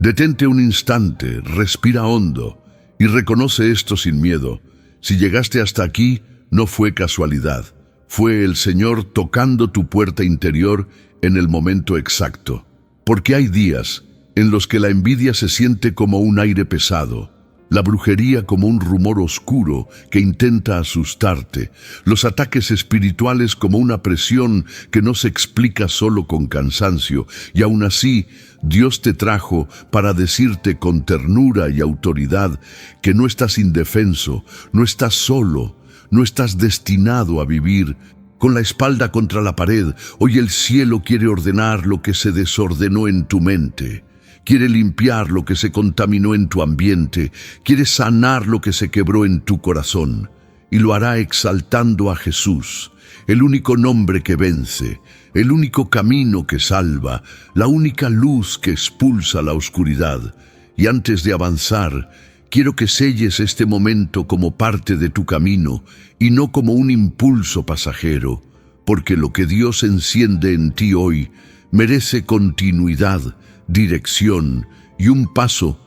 Detente un instante, respira hondo y reconoce esto sin miedo. Si llegaste hasta aquí, no fue casualidad. Fue el Señor tocando tu puerta interior en el momento exacto. Porque hay días en los que la envidia se siente como un aire pesado, la brujería como un rumor oscuro que intenta asustarte, los ataques espirituales como una presión que no se explica solo con cansancio, y aún así Dios te trajo para decirte con ternura y autoridad que no estás indefenso, no estás solo, no estás destinado a vivir con la espalda contra la pared. Hoy el cielo quiere ordenar lo que se desordenó en tu mente. Quiere limpiar lo que se contaminó en tu ambiente, quiere sanar lo que se quebró en tu corazón, y lo hará exaltando a Jesús, el único nombre que vence, el único camino que salva, la única luz que expulsa la oscuridad. Y antes de avanzar, quiero que selles este momento como parte de tu camino y no como un impulso pasajero, porque lo que Dios enciende en ti hoy merece continuidad, dirección y un paso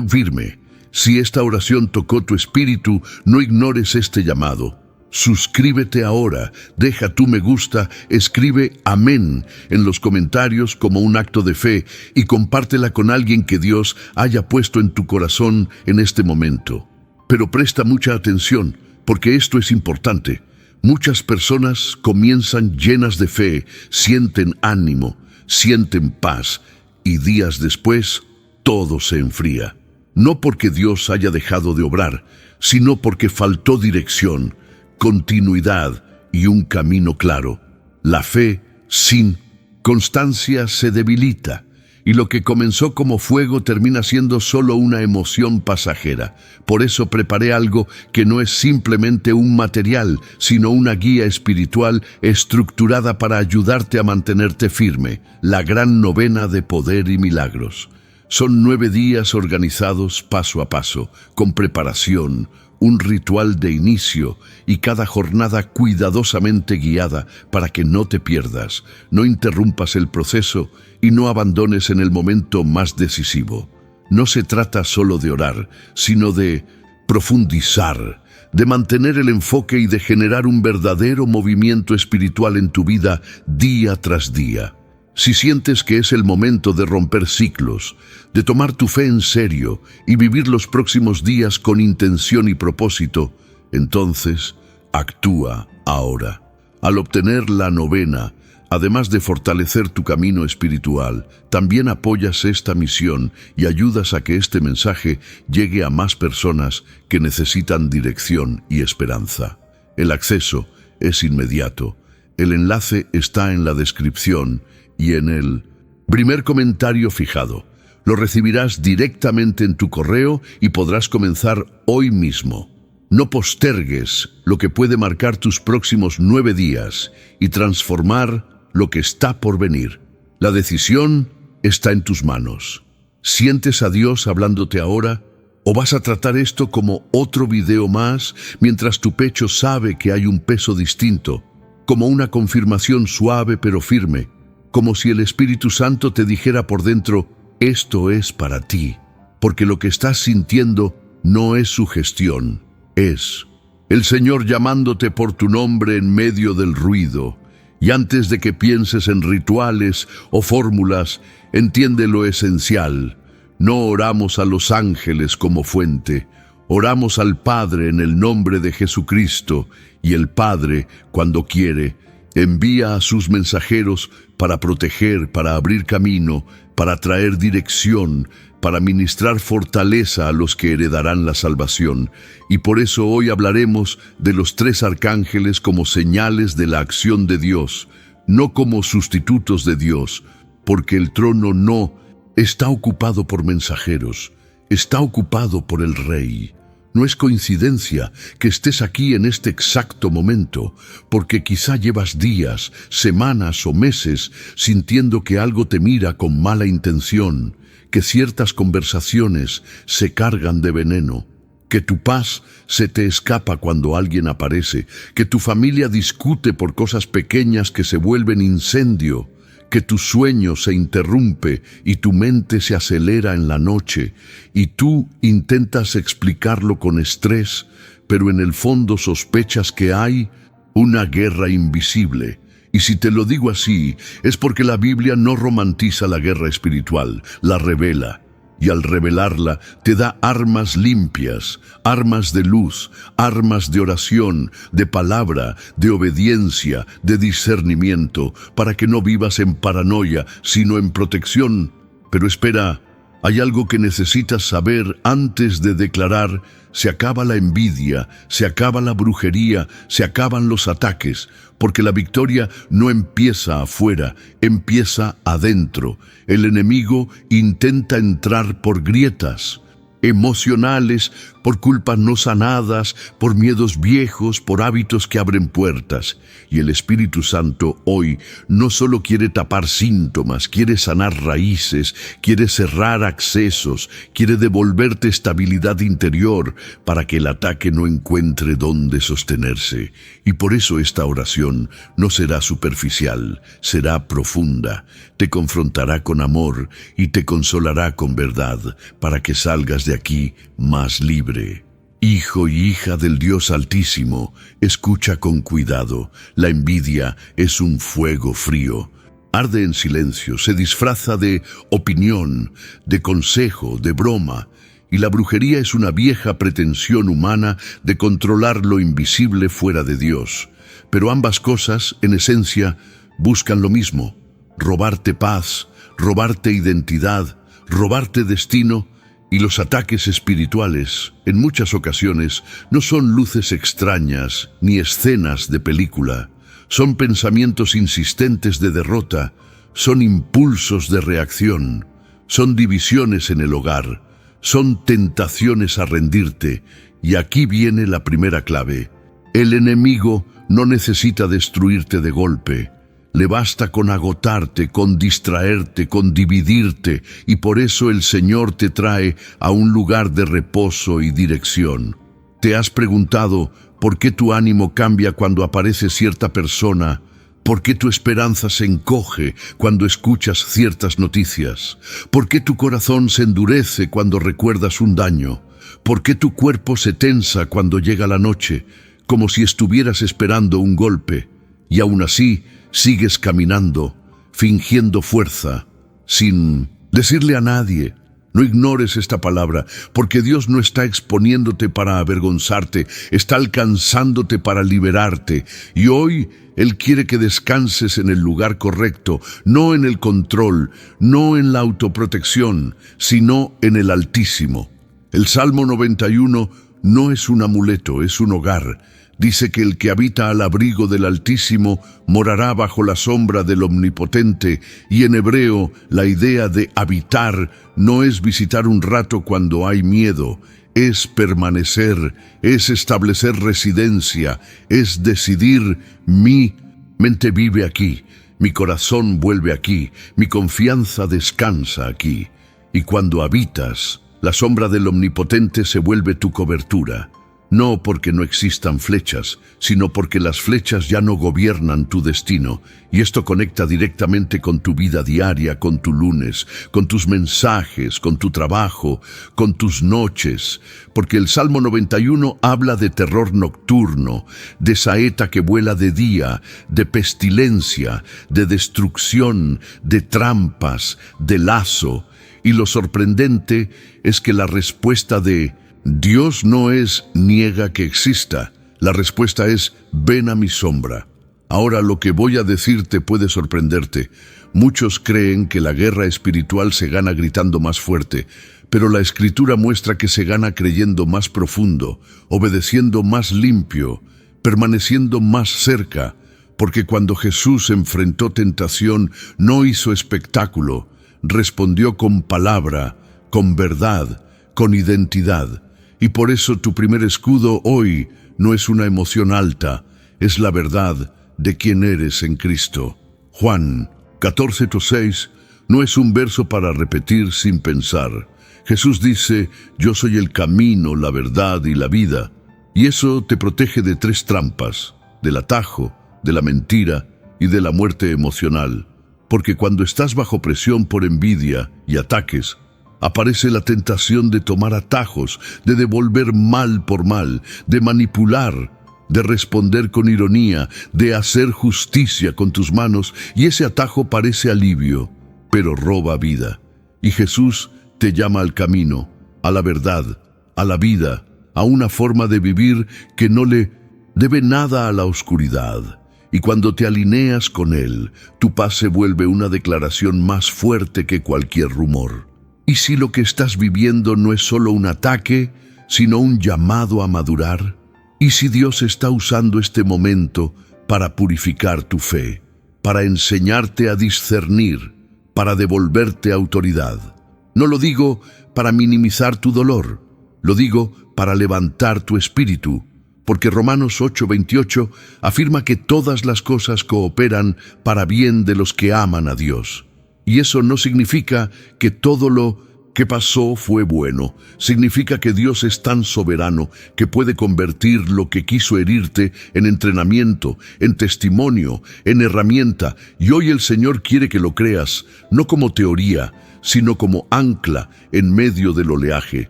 firme. Si esta oración tocó tu espíritu, no ignores este llamado. Suscríbete ahora, deja tu me gusta, escribe amén en los comentarios como un acto de fe y compártela con alguien que Dios haya puesto en tu corazón en este momento. Pero presta mucha atención, porque esto es importante. Muchas personas comienzan llenas de fe, sienten ánimo, sienten paz, y días después todo se enfría. No porque Dios haya dejado de obrar, sino porque faltó dirección, continuidad y un camino claro. La fe sin constancia se debilita, y lo que comenzó como fuego termina siendo solo una emoción pasajera. Por eso preparé algo que no es simplemente un material, sino una guía espiritual estructurada para ayudarte a mantenerte firme, la gran novena de poder y milagros. Son 9 días organizados paso a paso, con preparación, un ritual de inicio y cada jornada cuidadosamente guiada para que no te pierdas, no interrumpas el proceso y no abandones en el momento más decisivo. No se trata solo de orar, sino de profundizar, de mantener el enfoque y de generar un verdadero movimiento espiritual en tu vida día tras día. Si sientes que es el momento de romper ciclos, de tomar tu fe en serio y vivir los próximos días con intención y propósito, entonces actúa ahora. Al obtener la novena, además de fortalecer tu camino espiritual, también apoyas esta misión y ayudas a que este mensaje llegue a más personas que necesitan dirección y esperanza. El acceso es inmediato. El enlace está en la descripción y en el primer comentario fijado. Lo recibirás directamente en tu correo y podrás comenzar hoy mismo. No postergues lo que puede marcar tus próximos 9 días y transformar lo que está por venir. La decisión está en tus manos. ¿Sientes a Dios hablándote ahora? ¿O vas a tratar esto como otro video más mientras tu pecho sabe que hay un peso distinto, como una confirmación suave pero firme? Como si el Espíritu Santo te dijera por dentro, esto es para ti, porque lo que estás sintiendo no es sugestión, es el Señor llamándote por tu nombre en medio del ruido. Y antes de que pienses en rituales o fórmulas, entiende lo esencial. No oramos a los ángeles como fuente, oramos al Padre en el nombre de Jesucristo, y el Padre, cuando quiere, envía a sus mensajeros para proteger, para abrir camino, para traer dirección, para ministrar fortaleza a los que heredarán la salvación. Y por eso hoy hablaremos de los 3 arcángeles como señales de la acción de Dios, no como sustitutos de Dios, porque el trono no está ocupado por mensajeros, está ocupado por el Rey. No es coincidencia que estés aquí en este exacto momento, porque quizá llevas días, semanas o meses sintiendo que algo te mira con mala intención, que ciertas conversaciones se cargan de veneno, que tu paz se te escapa cuando alguien aparece, que tu familia discute por cosas pequeñas que se vuelven incendio, que tu sueño se interrumpe y tu mente se acelera en la noche, y tú intentas explicarlo con estrés, pero en el fondo sospechas que hay una guerra invisible. Y si te lo digo así, es porque la Biblia no romantiza la guerra espiritual, la revela. Y al revelarla, te da armas limpias, armas de luz, armas de oración, de palabra, de obediencia, de discernimiento, para que no vivas en paranoia, sino en protección. Pero espera, hay algo que necesitas saber antes de declarar: se acaba la envidia, se acaba la brujería, se acaban los ataques, porque la victoria no empieza afuera, empieza adentro. El enemigo intenta entrar por grietas emocionales, por culpas no sanadas, por miedos viejos, por hábitos que abren puertas. Y el Espíritu Santo hoy no solo quiere tapar síntomas, quiere sanar raíces, quiere cerrar accesos, quiere devolverte estabilidad interior para que el ataque no encuentre dónde sostenerse. Y por eso esta oración no será superficial, será profunda. Te confrontará con amor y te consolará con verdad, para que salgas de aquí más libre. Hijo y hija del Dios Altísimo, escucha con cuidado. La envidia es un fuego frío. Arde en silencio, se disfraza de opinión, de consejo, de broma. Y la brujería es una vieja pretensión humana de controlar lo invisible fuera de Dios. Pero ambas cosas, en esencia, buscan lo mismo: robarte paz, robarte identidad, robarte destino. Y los ataques espirituales, en muchas ocasiones, no son luces extrañas ni escenas de película. Son pensamientos insistentes de derrota, son impulsos de reacción, son divisiones en el hogar, son tentaciones a rendirte. Y aquí viene la primera clave: el enemigo no necesita destruirte de golpe. Le basta con agotarte, con distraerte, con dividirte, y por eso el Señor te trae a un lugar de reposo y dirección. ¿Te has preguntado por qué tu ánimo cambia cuando aparece cierta persona? ¿Por qué tu esperanza se encoge cuando escuchas ciertas noticias? ¿Por qué tu corazón se endurece cuando recuerdas un daño? ¿Por qué tu cuerpo se tensa cuando llega la noche, como si estuvieras esperando un golpe? Y aún así, sigues caminando, fingiendo fuerza, sin decirle a nadie. No ignores esta palabra, porque Dios no está exponiéndote para avergonzarte, está alcanzándote para liberarte. Y hoy Él quiere que descanses en el lugar correcto, no en el control, no en la autoprotección, sino en el Altísimo. El Salmo 91 no es un amuleto, es un hogar. Dice que el que habita al abrigo del Altísimo morará bajo la sombra del Omnipotente, y en hebreo la idea de habitar no es visitar un rato cuando hay miedo, es permanecer, es establecer residencia, es decidir: mi mente vive aquí, mi corazón vuelve aquí, mi confianza descansa aquí. Y cuando habitas, la sombra del Omnipotente se vuelve tu cobertura. No porque no existan flechas, sino porque las flechas ya no gobiernan tu destino. Y esto conecta directamente con tu vida diaria, con tu lunes, con tus mensajes, con tu trabajo, con tus noches. Porque el Salmo 91 habla de terror nocturno, de saeta que vuela de día, de pestilencia, de destrucción, de trampas, de lazo. Y lo sorprendente es que la respuesta de Dios no es niega que exista. La respuesta es: ven a mi sombra. Ahora, lo que voy a decirte puede sorprenderte. Muchos creen que la guerra espiritual se gana gritando más fuerte, pero la Escritura muestra que se gana creyendo más profundo, obedeciendo más limpio, permaneciendo más cerca, porque cuando Jesús enfrentó tentación no hizo espectáculo, respondió con palabra, con verdad, con identidad. Y por eso tu primer escudo hoy no es una emoción alta, es la verdad de quién eres en Cristo. Juan 14:6 no es un verso para repetir sin pensar. Jesús dice: yo soy el camino, la verdad y la vida. Y eso te protege de 3 trampas: del atajo, de la mentira y de la muerte emocional. Porque cuando estás bajo presión por envidia y ataques, aparece la tentación de tomar atajos, de devolver mal por mal, de manipular, de responder con ironía, de hacer justicia con tus manos, y ese atajo parece alivio, pero roba vida. Y Jesús te llama al camino, a la verdad, a la vida, a una forma de vivir que no le debe nada a la oscuridad. Y cuando te alineas con Él, tu paz se vuelve una declaración más fuerte que cualquier rumor. ¿Y si lo que estás viviendo no es solo un ataque, sino un llamado a madurar? ¿Y si Dios está usando este momento para purificar tu fe, para enseñarte a discernir, para devolverte autoridad? No lo digo para minimizar tu dolor, lo digo para levantar tu espíritu, porque Romanos 8:28 afirma que todas las cosas cooperan para bien de los que aman a Dios. Y eso no significa que todo lo que pasó fue bueno. Significa que Dios es tan soberano que puede convertir lo que quiso herirte en entrenamiento, en testimonio, en herramienta. Y hoy el Señor quiere que lo creas, no como teoría, sino como ancla en medio del oleaje.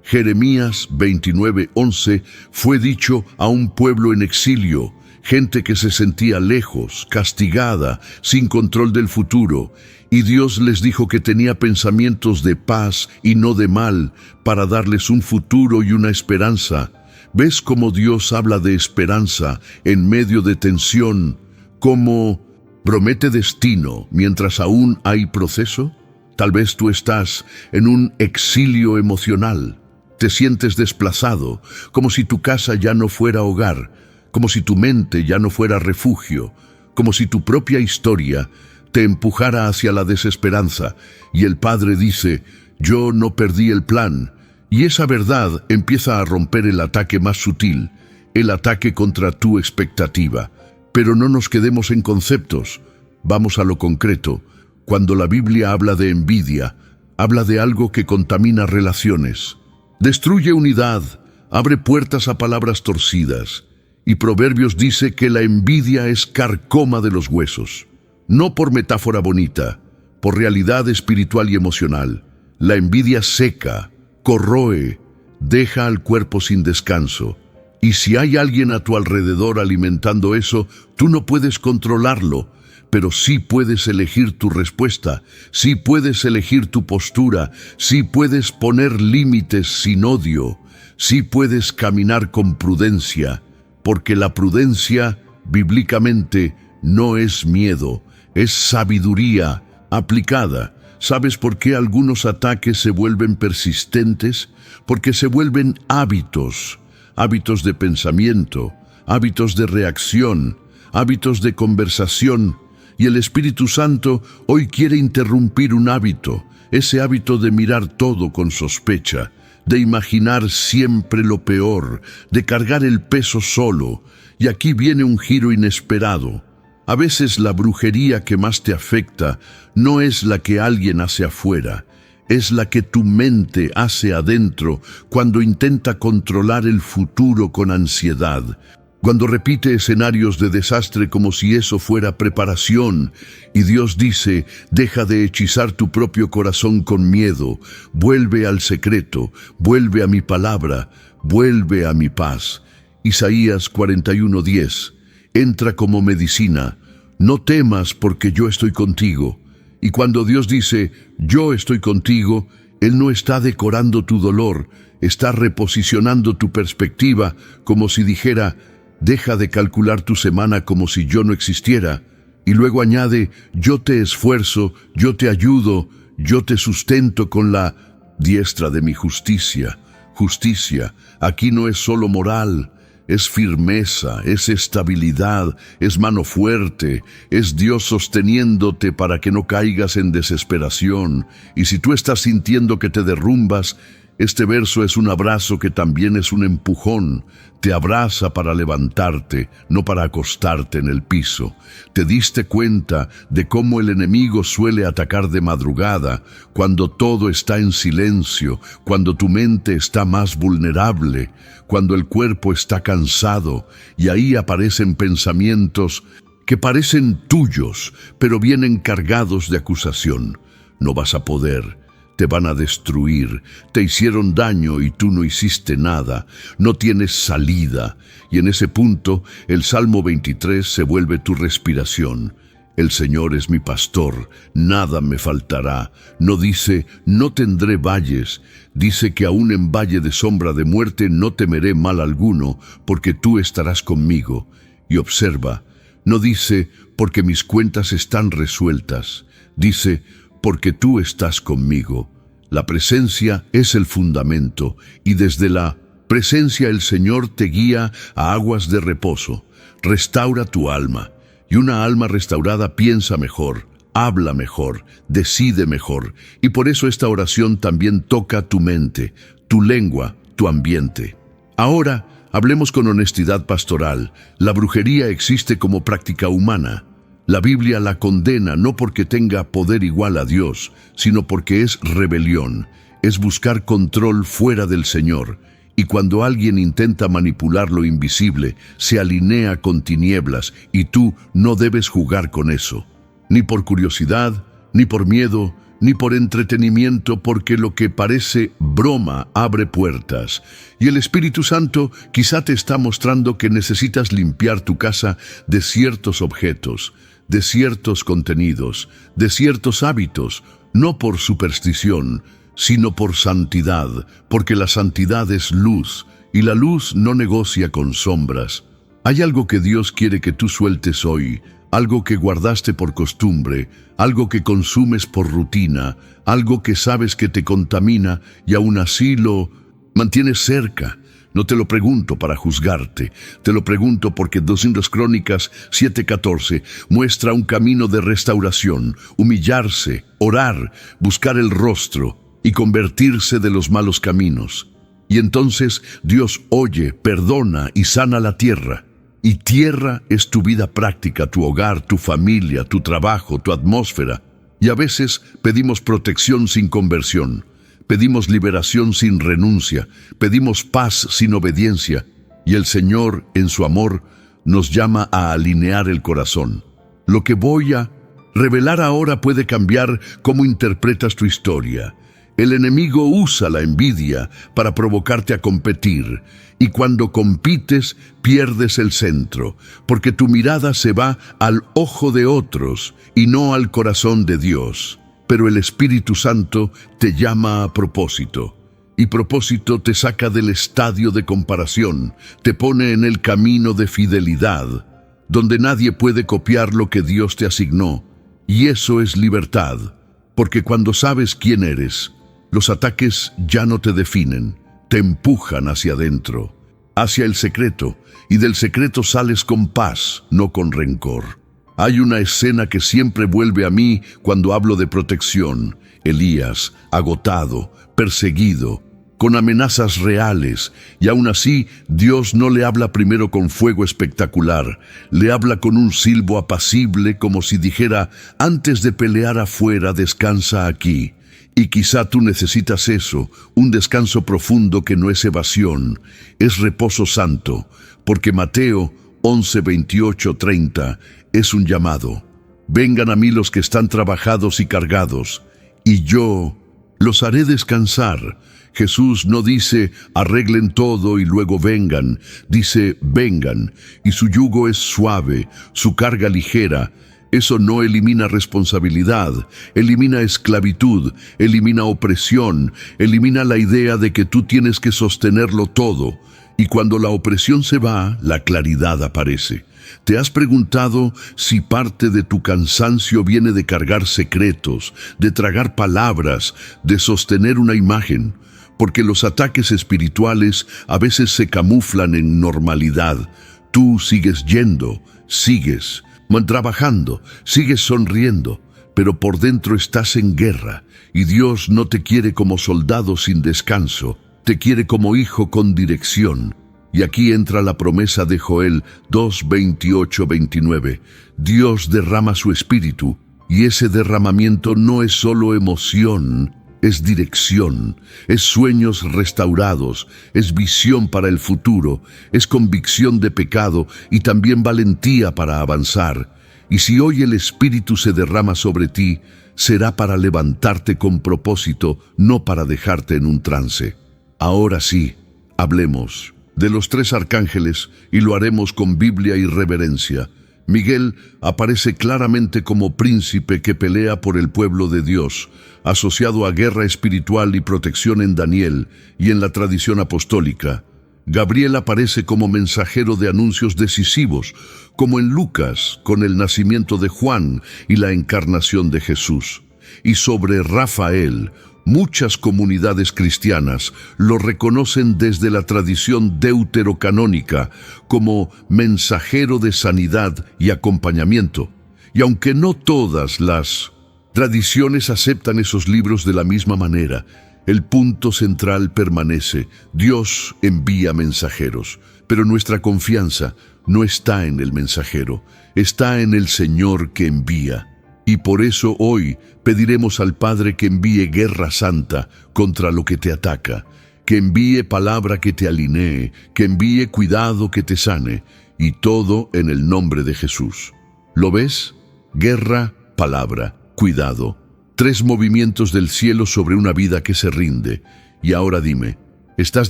Jeremías 29:11 fue dicho a un pueblo en exilio, gente que se sentía lejos, castigada, sin control del futuro. Y Dios les dijo que tenía pensamientos de paz y no de mal, para darles un futuro y una esperanza. ¿Ves cómo Dios habla de esperanza en medio de tensión? ¿Cómo promete destino mientras aún hay proceso? Tal vez tú estás en un exilio emocional. Te sientes desplazado, como si tu casa ya no fuera hogar, como si tu mente ya no fuera refugio, como si tu propia historia te empujara hacia la desesperanza. Y el Padre dice, yo no perdí el plan. Y esa verdad empieza a romper el ataque más sutil, el ataque contra tu expectativa. Pero no nos quedemos en conceptos, vamos a lo concreto. Cuando la Biblia habla de envidia, habla de algo que contamina relaciones. Destruye unidad, abre puertas a palabras torcidas. Y Proverbios dice que la envidia es carcoma de los huesos. No por metáfora bonita, por realidad espiritual y emocional. La envidia seca, corroe, deja al cuerpo sin descanso. Y si hay alguien a tu alrededor alimentando eso, tú no puedes controlarlo, pero sí puedes elegir tu respuesta, sí puedes elegir tu postura, sí puedes poner límites sin odio, sí puedes caminar con prudencia, porque la prudencia, bíblicamente, no es miedo, es sabiduría aplicada. ¿Sabes por qué algunos ataques se vuelven persistentes? Porque se vuelven hábitos, hábitos de pensamiento, hábitos de reacción, hábitos de conversación. Y el Espíritu Santo hoy quiere interrumpir un hábito, ese hábito de mirar todo con sospecha, de imaginar siempre lo peor, de cargar el peso solo. Y aquí viene un giro inesperado. A veces la brujería que más te afecta no es la que alguien hace afuera, es la que tu mente hace adentro cuando intenta controlar el futuro con ansiedad, cuando repite escenarios de desastre como si eso fuera preparación. Y Dios dice, deja de hechizar tu propio corazón con miedo, vuelve al secreto, vuelve a mi palabra, vuelve a mi paz. Isaías 41:10. Entra como medicina, no temas porque yo estoy contigo. Y cuando Dios dice, yo estoy contigo, Él no está decorando tu dolor, está reposicionando tu perspectiva, como si dijera, deja de calcular tu semana como si yo no existiera. Y luego añade, yo te esfuerzo, yo te ayudo, yo te sustento con la diestra de mi justicia. Justicia, aquí no es solo moral, es firmeza, es estabilidad, es mano fuerte, es Dios sosteniéndote para que no caigas en desesperación. Y si tú estás sintiendo que te derrumbas, este verso es un abrazo que también es un empujón. Te abraza para levantarte, no para acostarte en el piso. Te diste cuenta de cómo el enemigo suele atacar de madrugada, cuando todo está en silencio, cuando tu mente está más vulnerable, cuando el cuerpo está cansado, y ahí aparecen pensamientos que parecen tuyos, pero vienen cargados de acusación. No vas a poder, te van a destruir, te hicieron daño y tú no hiciste nada, no tienes salida. Y en ese punto, el Salmo 23 se vuelve tu respiración. El Señor es mi pastor, nada me faltará. No dice, no tendré valles. Dice que aún en valle de sombra de muerte no temeré mal alguno, porque tú estarás conmigo. Y observa, no dice, porque mis cuentas están resueltas. Dice, porque tú estás conmigo. La presencia es el fundamento, y desde la presencia el Señor te guía a aguas de reposo. Restaura tu alma. Y una alma restaurada piensa mejor, habla mejor, decide mejor. Y por eso esta oración también toca tu mente, tu lengua, tu ambiente. Ahora, hablemos con honestidad pastoral. La brujería existe como práctica humana. La Biblia la condena no porque tenga poder igual a Dios, sino porque es rebelión, es buscar control fuera del Señor. Y cuando alguien intenta manipular lo invisible, se alinea con tinieblas y tú no debes jugar con eso. Ni por curiosidad, ni por miedo, ni por entretenimiento, porque lo que parece broma abre puertas. Y el Espíritu Santo quizá te está mostrando que necesitas limpiar tu casa de ciertos objetos, de ciertos contenidos, de ciertos hábitos, no por superstición, sino por santidad, porque la santidad es luz, y la luz no negocia con sombras. Hay algo que Dios quiere que tú sueltes hoy, algo que guardaste por costumbre, algo que consumes por rutina, algo que sabes que te contamina y aún así lo mantienes cerca. No te lo pregunto para juzgarte, te lo pregunto porque 2 Crónicas 7:14 muestra un camino de restauración, humillarse, orar, buscar el rostro y convertirse de los malos caminos. Y entonces Dios oye, perdona y sana la tierra. Y tierra es tu vida práctica, tu hogar, tu familia, tu trabajo, tu atmósfera. Y a veces pedimos protección sin conversión, pedimos liberación sin renuncia, pedimos paz sin obediencia. Y el Señor, en su amor, nos llama a alinear el corazón. Lo que voy a revelar ahora puede cambiar cómo interpretas tu historia. El enemigo usa la envidia para provocarte a competir, y cuando compites pierdes el centro, porque tu mirada se va al ojo de otros y no al corazón de Dios. Pero el Espíritu Santo te llama a propósito, y propósito te saca del estadio de comparación, te pone en el camino de fidelidad, donde nadie puede copiar lo que Dios te asignó, y eso es libertad, porque cuando sabes quién eres, los ataques ya no te definen, te empujan hacia adentro, hacia el secreto, y del secreto sales con paz, no con rencor. Hay una escena que siempre vuelve a mí cuando hablo de protección. Elías, agotado, perseguido, con amenazas reales, y aún así Dios no le habla primero con fuego espectacular, le habla con un silbo apacible como si dijera, antes de pelear afuera, descansa aquí. Y quizá tú necesitas eso, un descanso profundo que no es evasión, es reposo santo, porque Mateo 11:28-30 es un llamado. Vengan a mí los que están trabajados y cargados, y yo los haré descansar. Jesús no dice, arreglen todo y luego vengan, dice, vengan, y su yugo es suave, su carga ligera. Eso no elimina responsabilidad, elimina esclavitud, elimina opresión, elimina la idea de que tú tienes que sostenerlo todo. Y cuando la opresión se va, la claridad aparece. ¿Te has preguntado si parte de tu cansancio viene de cargar secretos, de tragar palabras, de sostener una imagen? Porque los ataques espirituales a veces se camuflan en normalidad. Tú sigues yendo, sigues trabajando, sigues sonriendo, pero por dentro estás en guerra, y Dios no te quiere como soldado sin descanso, te quiere como hijo con dirección. Y aquí entra la promesa de Joel 2:28-29. Dios derrama su espíritu, y ese derramamiento no es solo emoción, es dirección, es sueños restaurados, es visión para el futuro, es convicción de pecado y también valentía para avanzar. Y si hoy el Espíritu se derrama sobre ti, será para levantarte con propósito, no para dejarte en un trance. Ahora sí, hablemos de los tres arcángeles y lo haremos con Biblia y reverencia. Miguel aparece claramente como príncipe que pelea por el pueblo de Dios, asociado a guerra espiritual y protección en Daniel y en la tradición apostólica. Gabriel aparece como mensajero de anuncios decisivos, como en Lucas, con el nacimiento de Juan y la encarnación de Jesús. Y sobre Rafael, muchas comunidades cristianas lo reconocen desde la tradición deuterocanónica como mensajero de sanidad y acompañamiento. Y aunque no todas las tradiciones aceptan esos libros de la misma manera, el punto central permanece: Dios envía mensajeros, pero nuestra confianza no está en el mensajero, está en el Señor que envía. Y por eso hoy pediremos al Padre que envíe guerra santa contra lo que te ataca, que envíe palabra que te alinee, que envíe cuidado que te sane, y todo en el nombre de Jesús. ¿Lo ves? Guerra, palabra, cuidado. 3 movimientos del cielo sobre una vida que se rinde. Y ahora dime, ¿estás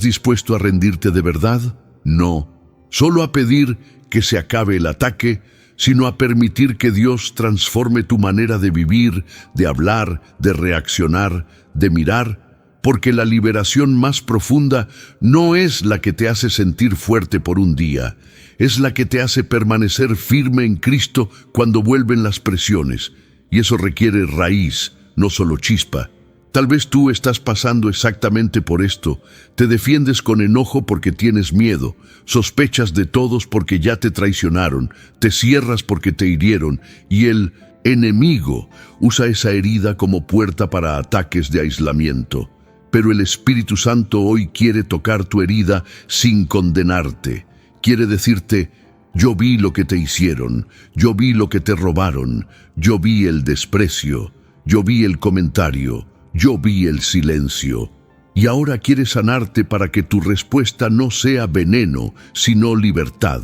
dispuesto a rendirte de verdad? No, solo a pedir que se acabe el ataque, sino a permitir que Dios transforme tu manera de vivir, de hablar, de reaccionar, de mirar, porque la liberación más profunda no es la que te hace sentir fuerte por un día, es la que te hace permanecer firme en Cristo cuando vuelven las presiones, y eso requiere raíz, no solo chispa. Tal vez tú estás pasando exactamente por esto. Te defiendes con enojo porque tienes miedo, sospechas de todos porque ya te traicionaron, te cierras porque te hirieron, y el enemigo usa esa herida como puerta para ataques de aislamiento. Pero el Espíritu Santo hoy quiere tocar tu herida sin condenarte. Quiere decirte: yo vi lo que te hicieron, yo vi lo que te robaron, yo vi el desprecio, yo vi el comentario, yo vi el silencio. Y ahora quiere sanarte para que tu respuesta no sea veneno, sino libertad.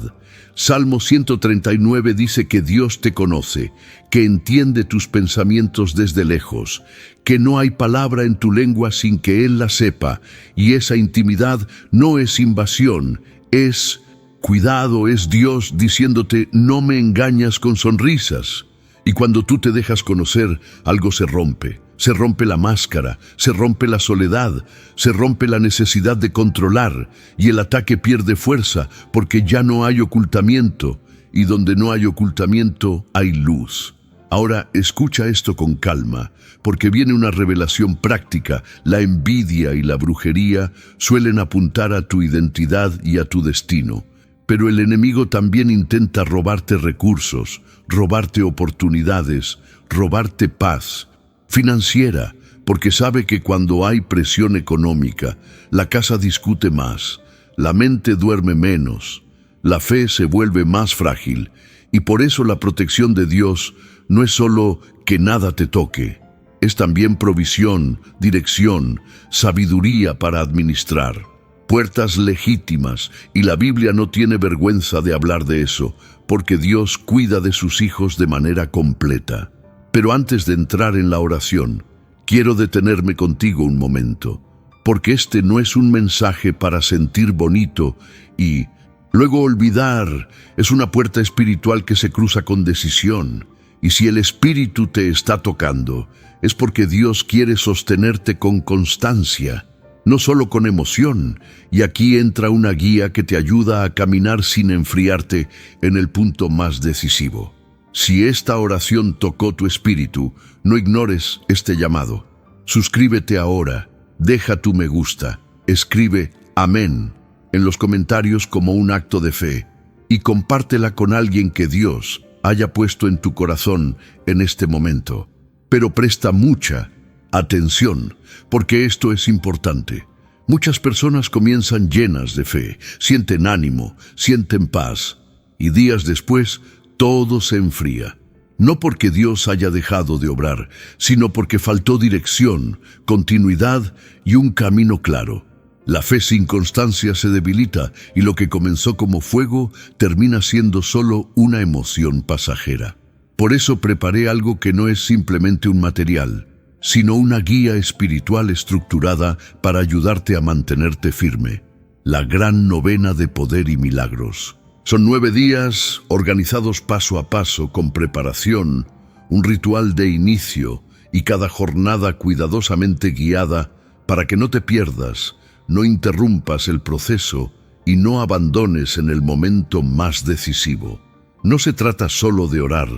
Salmo 139 dice que Dios te conoce, que entiende tus pensamientos desde lejos, que no hay palabra en tu lengua sin que Él la sepa, y esa intimidad no es invasión, es cuidado, es Dios diciéndote: no me engañas con sonrisas. Y cuando tú te dejas conocer, algo se rompe la máscara, se rompe la soledad, se rompe la necesidad de controlar, y el ataque pierde fuerza porque ya no hay ocultamiento, y donde no hay ocultamiento hay luz. Ahora escucha esto con calma, porque viene una revelación práctica. La envidia y la brujería suelen apuntar a tu identidad y a tu destino. Pero el enemigo también intenta robarte recursos, robarte oportunidades, robarte paz financiera, porque sabe que cuando hay presión económica, la casa discute más, la mente duerme menos, la fe se vuelve más frágil, y por eso la protección de Dios no es solo que nada te toque, es también provisión, dirección, sabiduría para administrar. Puertas legítimas, y la Biblia no tiene vergüenza de hablar de eso, porque Dios cuida de sus hijos de manera completa. Pero antes de entrar en la oración, quiero detenerme contigo un momento, porque este no es un mensaje para sentir bonito y luego olvidar. Es una puerta espiritual que se cruza con decisión, y si el Espíritu te está tocando, es porque Dios quiere sostenerte con constancia, no solo con emoción, y aquí entra una guía que te ayuda a caminar sin enfriarte en el punto más decisivo. Si esta oración tocó tu espíritu, no ignores este llamado. Suscríbete ahora, deja tu me gusta, escribe amén en los comentarios como un acto de fe y compártela con alguien que Dios haya puesto en tu corazón en este momento. Pero presta mucha atención, porque esto es importante. Muchas personas comienzan llenas de fe, sienten ánimo, sienten paz, y días después todo se enfría. No porque Dios haya dejado de obrar, sino porque faltó dirección, continuidad y un camino claro. La fe sin constancia se debilita, y lo que comenzó como fuego termina siendo solo una emoción pasajera. Por eso preparé algo que no es simplemente un material, sino una guía espiritual estructurada para ayudarte a mantenerte firme. La gran novena de poder y milagros. Son 9 días organizados paso a paso con preparación, un ritual de inicio y cada jornada cuidadosamente guiada para que no te pierdas, no interrumpas el proceso y no abandones en el momento más decisivo. No se trata solo de orar,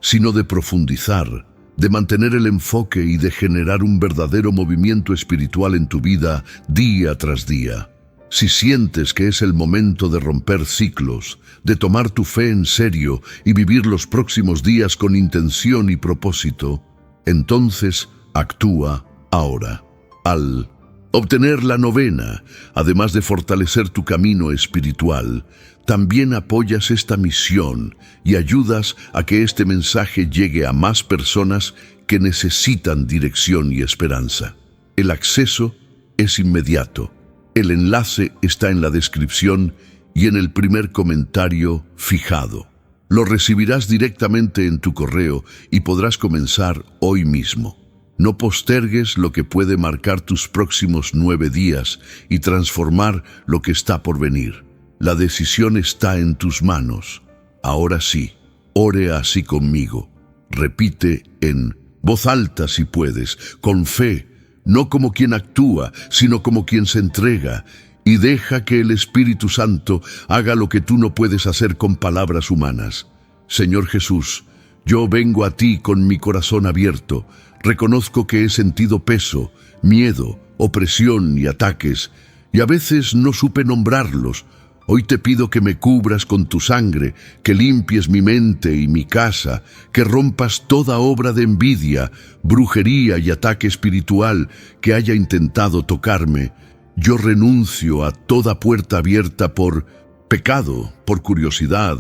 sino de profundizar, de mantener el enfoque y de generar un verdadero movimiento espiritual en tu vida día tras día. Si sientes que es el momento de romper ciclos, de tomar tu fe en serio y vivir los próximos días con intención y propósito, entonces actúa ahora. Al obtener la novena, además de fortalecer tu camino espiritual, también apoyas esta misión y ayudas a que este mensaje llegue a más personas que necesitan dirección y esperanza. El acceso es inmediato. El enlace está en la descripción y en el primer comentario fijado. Lo recibirás directamente en tu correo y podrás comenzar hoy mismo. No postergues lo que puede marcar tus próximos 9 días y transformar lo que está por venir. La decisión está en tus manos. Ahora sí, ore así conmigo. Repite en voz alta si puedes, con fe, no como quien actúa, sino como quien se entrega, y deja que el Espíritu Santo haga lo que tú no puedes hacer con palabras humanas. Señor Jesús, yo vengo a ti con mi corazón abierto. Reconozco que he sentido peso, miedo, opresión y ataques, y a veces no supe nombrarlos. Hoy te pido que me cubras con tu sangre, que limpies mi mente y mi casa, que rompas toda obra de envidia, brujería y ataque espiritual que haya intentado tocarme. Yo renuncio a toda puerta abierta por pecado, por curiosidad,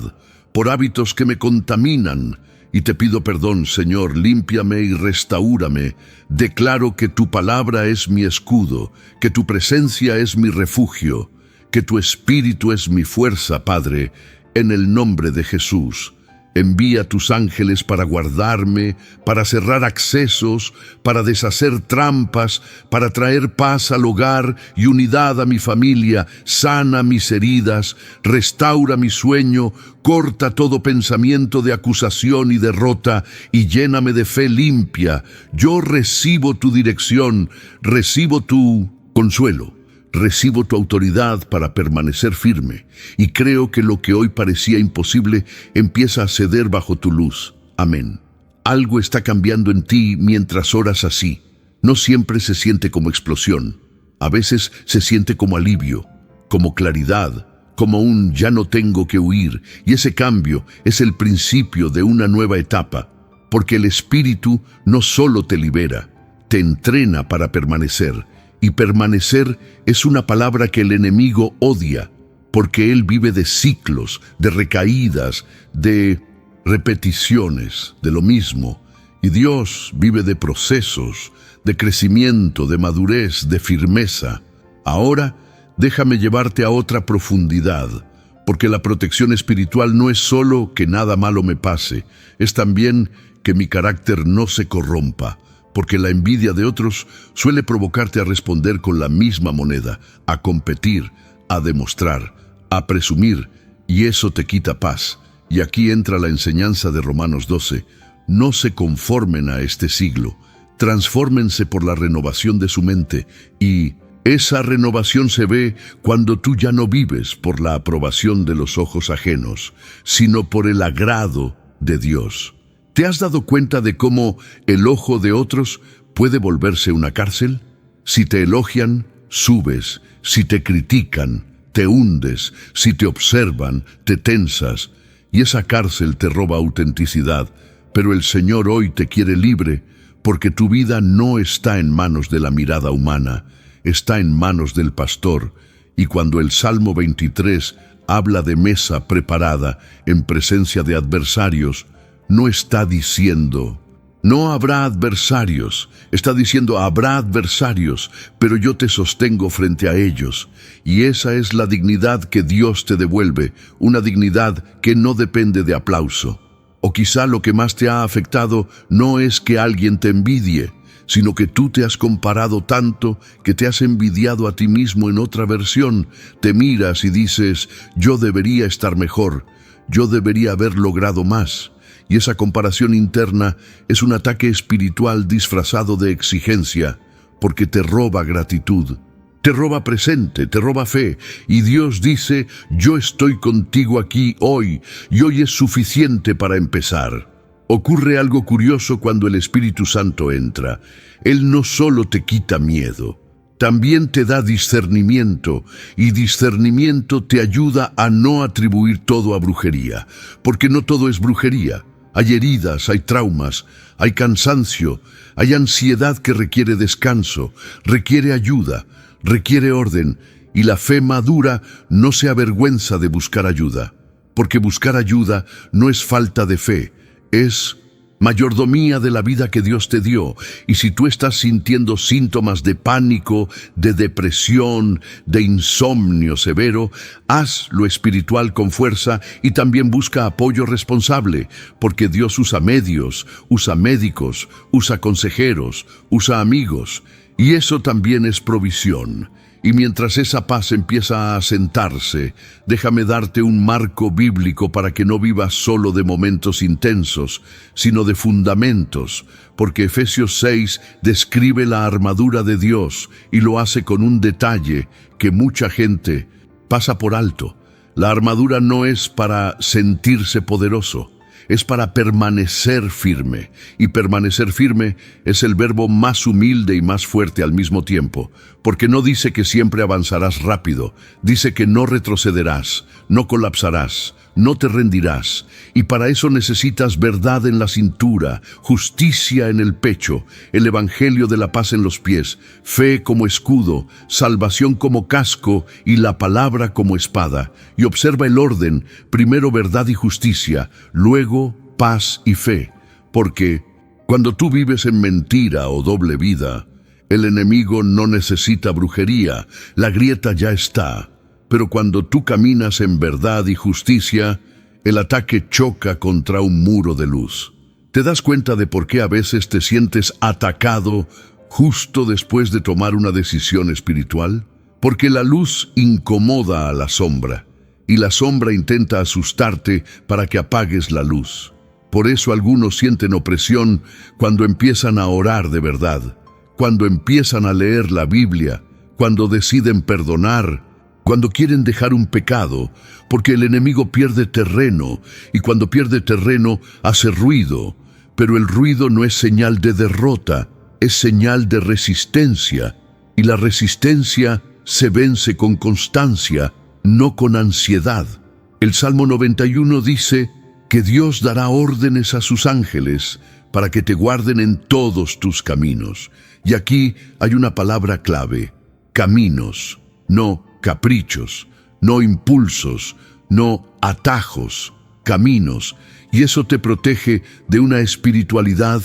por hábitos que me contaminan, y te pido perdón, Señor, límpiame y restaúrame. Declaro que tu palabra es mi escudo, que tu presencia es mi refugio, que tu Espíritu es mi fuerza, Padre, en el nombre de Jesús. Envía tus ángeles para guardarme, para cerrar accesos, para deshacer trampas, para traer paz al hogar y unidad a mi familia. Sana mis heridas, restaura mi sueño, corta todo pensamiento de acusación y derrota y lléname de fe limpia. Yo recibo tu dirección, recibo tu consuelo. Recibo tu autoridad para permanecer firme y creo que lo que hoy parecía imposible empieza a ceder bajo tu luz. Amén. Algo está cambiando en ti mientras oras así. No siempre se siente como explosión. A veces se siente como alivio, como claridad, como un ya no tengo que huir. Y ese cambio es el principio de una nueva etapa, porque el Espíritu no solo te libera, te entrena para permanecer. Y permanecer es una palabra que el enemigo odia, porque él vive de ciclos, de recaídas, de repeticiones, de lo mismo. Y Dios vive de procesos, de crecimiento, de madurez, de firmeza. Ahora, déjame llevarte a otra profundidad, porque la protección espiritual no es solo que nada malo me pase, es también que mi carácter no se corrompa. Porque la envidia de otros suele provocarte a responder con la misma moneda, a competir, a demostrar, a presumir, y eso te quita paz. Y aquí entra la enseñanza de Romanos 12. No se conformen a este siglo, transfórmense por la renovación de su mente, y esa renovación se ve cuando tú ya no vives por la aprobación de los ojos ajenos, sino por el agrado de Dios. ¿Te has dado cuenta de cómo el ojo de otros puede volverse una cárcel? Si te elogian, subes. Si te critican, te hundes. Si te observan, te tensas. Y esa cárcel te roba autenticidad. Pero el Señor hoy te quiere libre, porque tu vida no está en manos de la mirada humana, está en manos del pastor. Y cuando el Salmo 23 habla de mesa preparada en presencia de adversarios, no está diciendo, no habrá adversarios, está diciendo, habrá adversarios, pero yo te sostengo frente a ellos. Y esa es la dignidad que Dios te devuelve, una dignidad que no depende de aplauso. O quizá lo que más te ha afectado no es que alguien te envidie, sino que tú te has comparado tanto que te has envidiado a ti mismo en otra versión. Te miras y dices, yo debería estar mejor, yo debería haber logrado más. Y esa comparación interna es un ataque espiritual disfrazado de exigencia, porque te roba gratitud, te roba presente, te roba fe. Y Dios dice, yo estoy contigo aquí hoy, y hoy es suficiente para empezar. Ocurre algo curioso cuando el Espíritu Santo entra. Él no solo te quita miedo, también te da discernimiento, y discernimiento te ayuda a no atribuir todo a brujería, porque no todo es brujería. Hay heridas, hay traumas, hay cansancio, hay ansiedad que requiere descanso, requiere ayuda, requiere orden, y la fe madura no se avergüenza de buscar ayuda, porque buscar ayuda no es falta de fe, es mayordomía de la vida que Dios te dio. Y si tú estás sintiendo síntomas de pánico, de depresión, de insomnio severo, haz lo espiritual con fuerza y también busca apoyo responsable, porque Dios usa medios, usa médicos, usa consejeros, usa amigos, y eso también es provisión. Y mientras esa paz empieza a asentarse, déjame darte un marco bíblico para que no vivas solo de momentos intensos, sino de fundamentos, porque Efesios 6 describe la armadura de Dios y lo hace con un detalle que mucha gente pasa por alto. La armadura no es para sentirse poderoso, es para permanecer firme. Y permanecer firme es el verbo más humilde y más fuerte al mismo tiempo, porque no dice que siempre avanzarás rápido, dice que no retrocederás, no colapsarás, no te rendirás. Y para eso necesitas verdad en la cintura, justicia en el pecho, el evangelio de la paz en los pies, fe como escudo, salvación como casco y la palabra como espada. Y observa el orden, primero verdad y justicia, luego paz y fe. Porque cuando tú vives en mentira o doble vida, el enemigo no necesita brujería, la grieta ya está. Pero cuando tú caminas en verdad y justicia, el ataque choca contra un muro de luz. ¿Te das cuenta de por qué a veces te sientes atacado justo después de tomar una decisión espiritual? Porque la luz incomoda a la sombra, y la sombra intenta asustarte para que apagues la luz. Por eso algunos sienten opresión cuando empiezan a orar de verdad, cuando empiezan a leer la Biblia, cuando deciden perdonar, cuando quieren dejar un pecado, porque el enemigo pierde terreno, y cuando pierde terreno hace ruido. Pero el ruido no es señal de derrota, es señal de resistencia, y la resistencia se vence con constancia, no con ansiedad. El Salmo 91 dice que Dios dará órdenes a sus ángeles para que te guarden en todos tus caminos. Y aquí hay una palabra clave: caminos, no caprichos, no impulsos, no atajos, caminos. Y eso te protege de una espiritualidad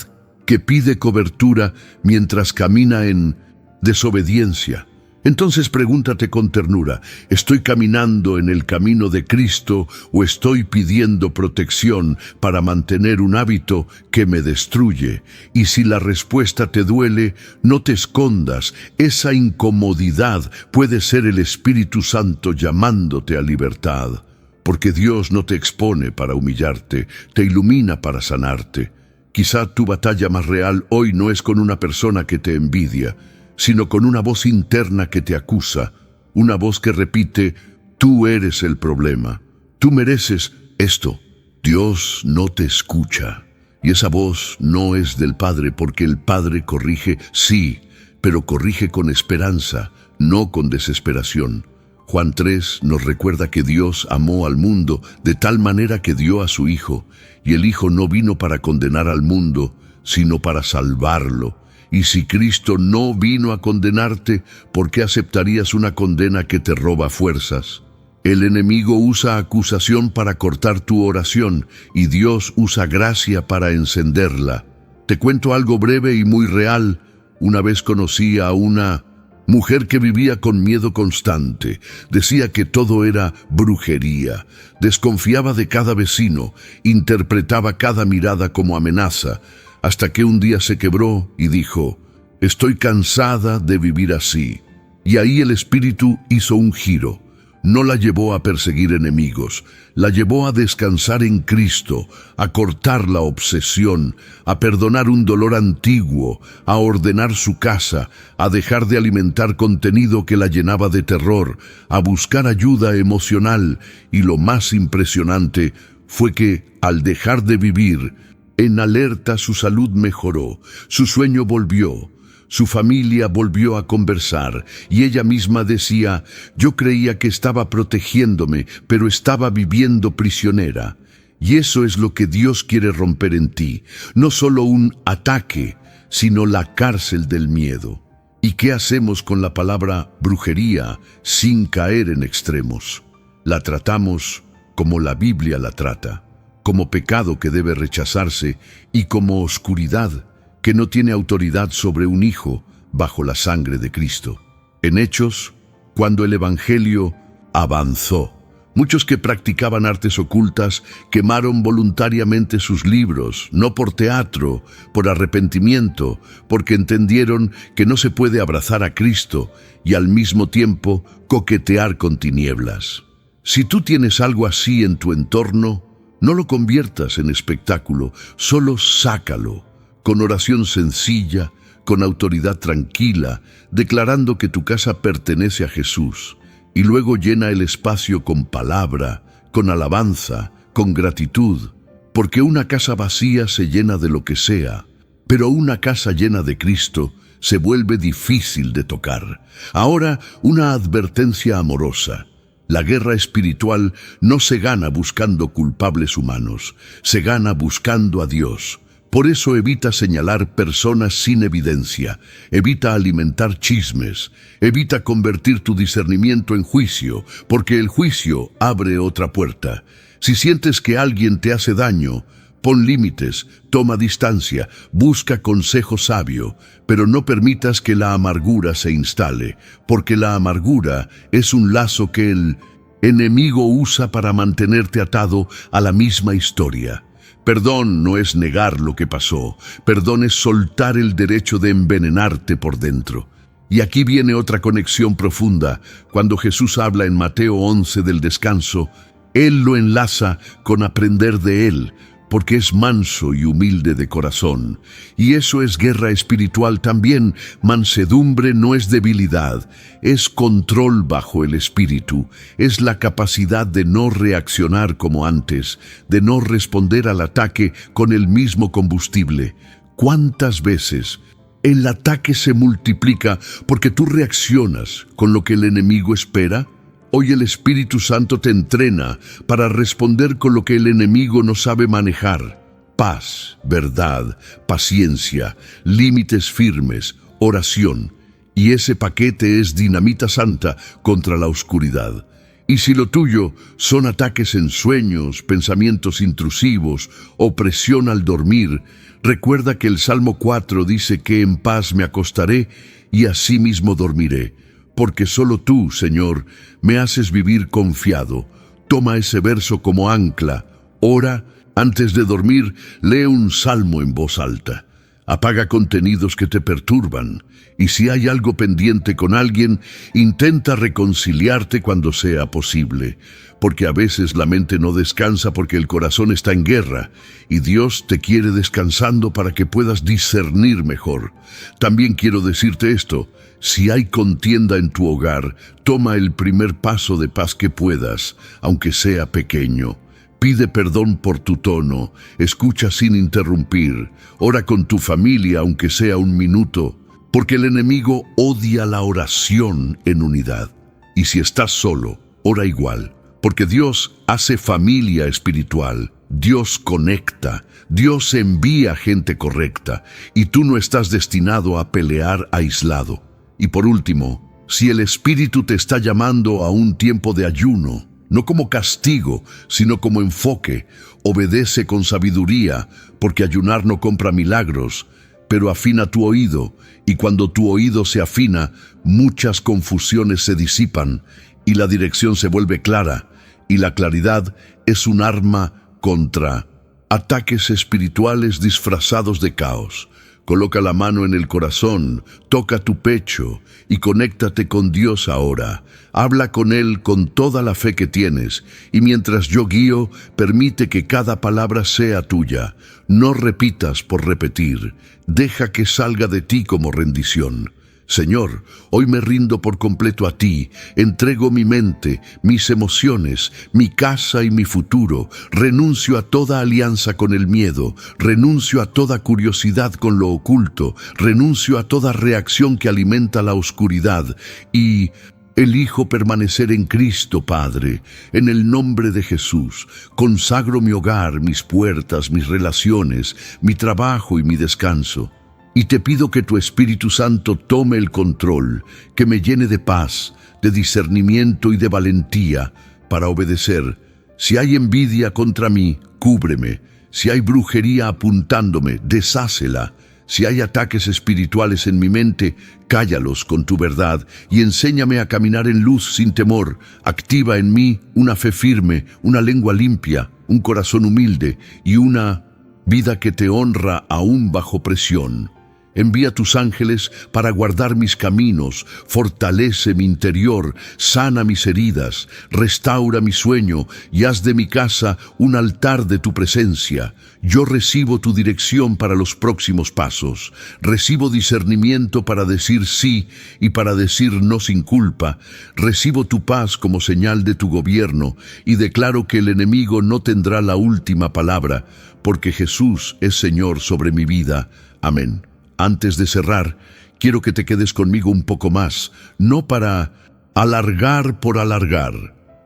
que pide cobertura mientras camina en desobediencia. Entonces pregúntate con ternura, ¿estoy caminando en el camino de Cristo o estoy pidiendo protección para mantener un hábito que me destruye? Y si la respuesta te duele, no te escondas. Esa incomodidad puede ser el Espíritu Santo llamándote a libertad, porque Dios no te expone para humillarte, te ilumina para sanarte. Quizá tu batalla más real hoy no es con una persona que te envidia, sino con una voz interna que te acusa, una voz que repite, tú eres el problema, tú mereces esto. Dios no te escucha, y esa voz no es del Padre, porque el Padre corrige, sí, pero corrige con esperanza, no con desesperación. Juan 3 nos recuerda que Dios amó al mundo de tal manera que dio a su Hijo, y el Hijo no vino para condenar al mundo, sino para salvarlo. Y si Cristo no vino a condenarte, ¿por qué aceptarías una condena que te roba fuerzas? El enemigo usa acusación para cortar tu oración, y Dios usa gracia para encenderla. Te cuento algo breve y muy real. Una vez conocí a una mujer que vivía con miedo constante, decía que todo era brujería, desconfiaba de cada vecino, interpretaba cada mirada como amenaza, hasta que un día se quebró y dijo: «Estoy cansada de vivir así». Y ahí el espíritu hizo un giro. No la llevó a perseguir enemigos, la llevó a descansar en Cristo, a cortar la obsesión, a perdonar un dolor antiguo, a ordenar su casa, a dejar de alimentar contenido que la llenaba de terror, a buscar ayuda emocional, y lo más impresionante fue que, al dejar de vivir en alerta, su salud mejoró, su sueño volvió. Su familia volvió a conversar y ella misma decía: «Yo creía que estaba protegiéndome, pero estaba viviendo prisionera». Y eso es lo que Dios quiere romper en ti, no solo un ataque, sino la cárcel del miedo. ¿Y qué hacemos con la palabra brujería sin caer en extremos? La tratamos como la Biblia la trata, como pecado que debe rechazarse y como oscuridad que no tiene autoridad sobre un hijo bajo la sangre de Cristo. En Hechos, cuando el Evangelio avanzó, muchos que practicaban artes ocultas quemaron voluntariamente sus libros, no por teatro, por arrepentimiento, porque entendieron que no se puede abrazar a Cristo y al mismo tiempo coquetear con tinieblas. Si tú tienes algo así en tu entorno, no lo conviertas en espectáculo, solo sácalo. Con oración sencilla, con autoridad tranquila, declarando que tu casa pertenece a Jesús, y luego llena el espacio con palabra, con alabanza, con gratitud, porque una casa vacía se llena de lo que sea, pero una casa llena de Cristo se vuelve difícil de tocar. Ahora, una advertencia amorosa. La guerra espiritual no se gana buscando culpables humanos, se gana buscando a Dios. Por eso evita señalar personas sin evidencia, evita alimentar chismes, evita convertir tu discernimiento en juicio, porque el juicio abre otra puerta. Si sientes que alguien te hace daño, pon límites, toma distancia, busca consejo sabio, pero no permitas que la amargura se instale, porque la amargura es un lazo que el enemigo usa para mantenerte atado a la misma historia. Perdón no es negar lo que pasó, perdón es soltar el derecho de envenenarte por dentro. Y aquí viene otra conexión profunda. Cuando Jesús habla en Mateo 11 del descanso, Él lo enlaza con aprender de Él, porque es manso y humilde de corazón. Y eso es guerra espiritual también. Mansedumbre no es debilidad, es control bajo el espíritu, es la capacidad de no reaccionar como antes, de no responder al ataque con el mismo combustible. ¿Cuántas veces el ataque se multiplica porque tú reaccionas con lo que el enemigo espera? Hoy el Espíritu Santo te entrena para responder con lo que el enemigo no sabe manejar. Paz, verdad, paciencia, límites firmes, oración. Y ese paquete es dinamita santa contra la oscuridad. Y si lo tuyo son ataques en sueños, pensamientos intrusivos, opresión al dormir, recuerda que el Salmo 4 dice que en paz me acostaré y asimismo dormiré. Porque solo tú, Señor, me haces vivir confiado. Toma ese verso como ancla. Ora, antes de dormir, lee un salmo en voz alta. Apaga contenidos que te perturban. Y si hay algo pendiente con alguien, intenta reconciliarte cuando sea posible. Porque a veces la mente no descansa porque el corazón está en guerra. Y Dios te quiere descansando para que puedas discernir mejor. También quiero decirte esto. Si hay contienda en tu hogar, toma el primer paso de paz que puedas, aunque sea pequeño. Pide perdón por tu tono, escucha sin interrumpir, ora con tu familia aunque sea un minuto, porque el enemigo odia la oración en unidad. Y si estás solo, ora igual, porque Dios hace familia espiritual, Dios conecta, Dios envía gente correcta, y tú no estás destinado a pelear aislado. Y por último, si el Espíritu te está llamando a un tiempo de ayuno, no como castigo, sino como enfoque, obedece con sabiduría, porque ayunar no compra milagros, pero afina tu oído, y cuando tu oído se afina, muchas confusiones se disipan, y la dirección se vuelve clara, y la claridad es un arma contra ataques espirituales disfrazados de caos. Coloca la mano en el corazón, toca tu pecho y conéctate con Dios ahora. Habla con Él con toda la fe que tienes, y mientras yo guío, permite que cada palabra sea tuya. No repitas por repetir, deja que salga de ti como rendición. Señor, hoy me rindo por completo a ti, entrego mi mente, mis emociones, mi casa y mi futuro, renuncio a toda alianza con el miedo, renuncio a toda curiosidad con lo oculto, renuncio a toda reacción que alimenta la oscuridad y elijo permanecer en Cristo, Padre. En el nombre de Jesús, consagro mi hogar, mis puertas, mis relaciones, mi trabajo y mi descanso. Y te pido que tu Espíritu Santo tome el control, que me llene de paz, de discernimiento y de valentía para obedecer. Si hay envidia contra mí, cúbreme. Si hay brujería apuntándome, deshácela. Si hay ataques espirituales en mi mente, cállalos con tu verdad y enséñame a caminar en luz sin temor. Activa en mí una fe firme, una lengua limpia, un corazón humilde y una vida que te honra aún bajo presión. Envía tus ángeles para guardar mis caminos, fortalece mi interior, sana mis heridas, restaura mi sueño y haz de mi casa un altar de tu presencia. Yo recibo tu dirección para los próximos pasos. Recibo discernimiento para decir sí y para decir no sin culpa. Recibo tu paz como señal de tu gobierno y declaro que el enemigo no tendrá la última palabra, porque Jesús es Señor sobre mi vida. Amén. Antes de cerrar, quiero que te quedes conmigo un poco más, no para alargar por alargar,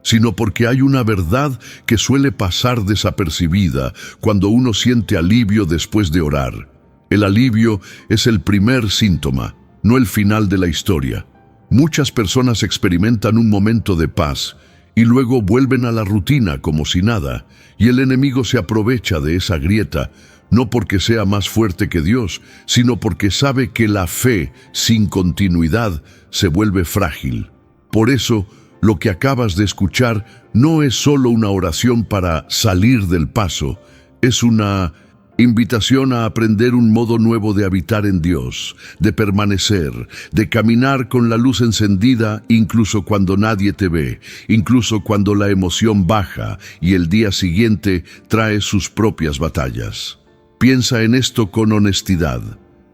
sino porque hay una verdad que suele pasar desapercibida cuando uno siente alivio después de orar. El alivio es el primer síntoma, no el final de la historia. Muchas personas experimentan un momento de paz y luego vuelven a la rutina como si nada, y el enemigo se aprovecha de esa grieta, no porque sea más fuerte que Dios, sino porque sabe que la fe sin continuidad se vuelve frágil. Por eso, lo que acabas de escuchar no es solo una oración para salir del paso, es una invitación a aprender un modo nuevo de habitar en Dios, de permanecer, de caminar con la luz encendida incluso cuando nadie te ve, incluso cuando la emoción baja y el día siguiente trae sus propias batallas. Piensa en esto con honestidad.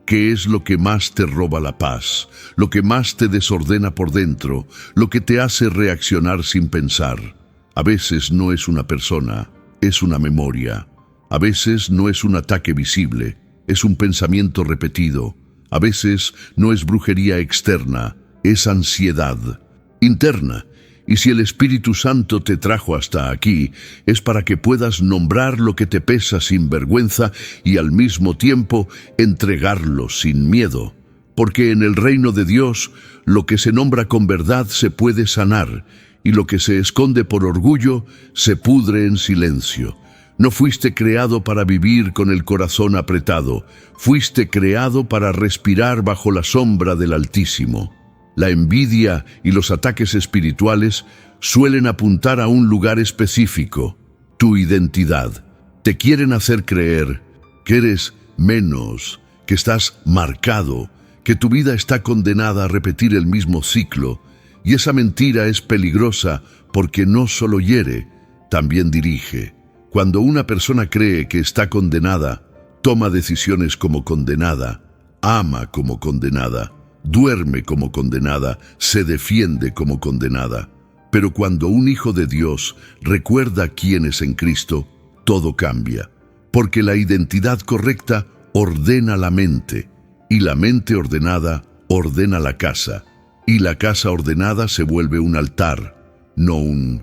¿Qué es lo que más te roba la paz? Lo que más te desordena por dentro, lo que te hace reaccionar sin pensar. A veces no es una persona, es una memoria. A veces no es un ataque visible, es un pensamiento repetido. A veces no es brujería externa, es ansiedad interna. Y si el Espíritu Santo te trajo hasta aquí, es para que puedas nombrar lo que te pesa sin vergüenza y al mismo tiempo entregarlo sin miedo. Porque en el reino de Dios, lo que se nombra con verdad se puede sanar, y lo que se esconde por orgullo se pudre en silencio. No fuiste creado para vivir con el corazón apretado, fuiste creado para respirar bajo la sombra del Altísimo. La envidia y los ataques espirituales suelen apuntar a un lugar específico, tu identidad. Te quieren hacer creer que eres menos, que estás marcado, que tu vida está condenada a repetir el mismo ciclo, y esa mentira es peligrosa porque no solo hiere, también dirige. Cuando una persona cree que está condenada, toma decisiones como condenada, ama como condenada, duerme como condenada, se defiende como condenada. Pero cuando un hijo de Dios recuerda quién es en Cristo, todo cambia, porque la identidad correcta ordena la mente, y la mente ordenada ordena la casa, y la casa ordenada se vuelve un altar, no un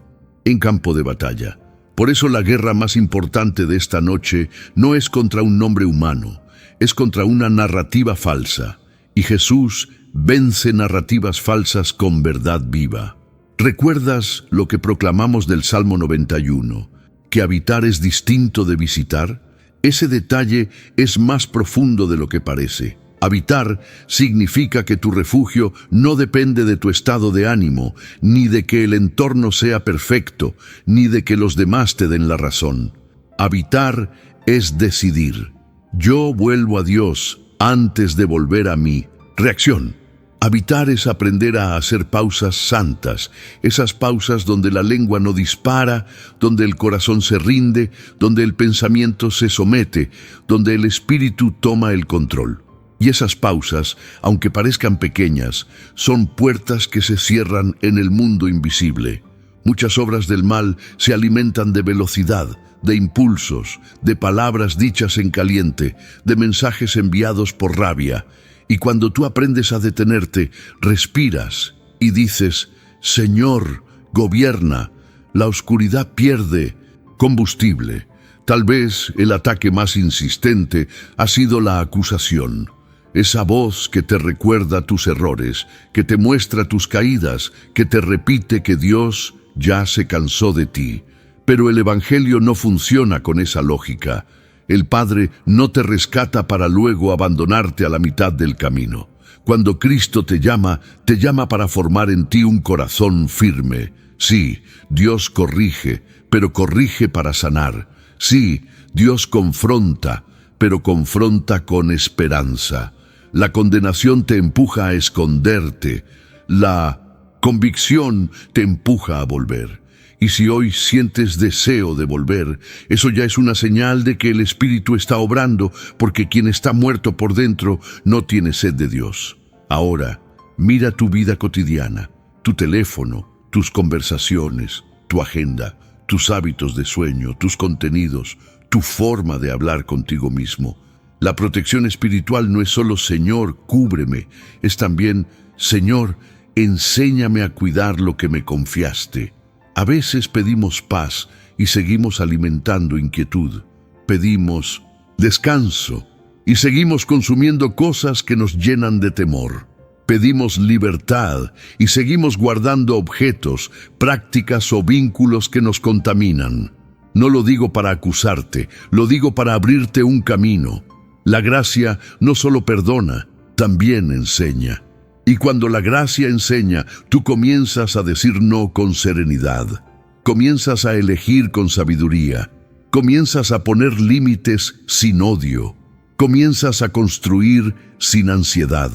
campo de batalla. Por eso la guerra más importante de esta noche no es contra un nombre humano, es contra una narrativa falsa. Y Jesús vence narrativas falsas con verdad viva. ¿Recuerdas lo que proclamamos del Salmo 91? ¿Que habitar es distinto de visitar? Ese detalle es más profundo de lo que parece. Habitar significa que tu refugio no depende de tu estado de ánimo, ni de que el entorno sea perfecto, ni de que los demás te den la razón. Habitar es decidir. Yo vuelvo a Dios antes de volver a mí. Reacción. Habitar es aprender a hacer pausas santas, esas pausas donde la lengua no dispara, donde el corazón se rinde, donde el pensamiento se somete, donde el espíritu toma el control. Y esas pausas, aunque parezcan pequeñas, son puertas que se cierran en el mundo invisible. Muchas obras del mal se alimentan de velocidad, de impulsos, de palabras dichas en caliente, de mensajes enviados por rabia. Y cuando tú aprendes a detenerte, respiras y dices, Señor, gobierna, la oscuridad pierde combustible. Tal vez el ataque más insistente ha sido la acusación. Esa voz que te recuerda tus errores, que te muestra tus caídas, que te repite que Dios ya se cansó de ti. Pero el Evangelio no funciona con esa lógica. El Padre no te rescata para luego abandonarte a la mitad del camino. Cuando Cristo te llama para formar en ti un corazón firme. Sí, Dios corrige, pero corrige para sanar. Sí, Dios confronta, pero confronta con esperanza. La condenación te empuja a esconderte. La convicción te empuja a volver. Y si hoy sientes deseo de volver, eso ya es una señal de que el Espíritu está obrando, porque quien está muerto por dentro no tiene sed de Dios. Ahora, mira tu vida cotidiana, tu teléfono, tus conversaciones, tu agenda, tus hábitos de sueño, tus contenidos, tu forma de hablar contigo mismo. La protección espiritual no es solo Señor, cúbreme, es también Señor, enséñame a cuidar lo que me confiaste. A veces pedimos paz y seguimos alimentando inquietud. Pedimos descanso y seguimos consumiendo cosas que nos llenan de temor. Pedimos libertad y seguimos guardando objetos, prácticas o vínculos que nos contaminan. No lo digo para acusarte, lo digo para abrirte un camino. La gracia no solo perdona, también enseña. Y cuando la gracia enseña, tú comienzas a decir no con serenidad. Comienzas a elegir con sabiduría. Comienzas a poner límites sin odio. Comienzas a construir sin ansiedad.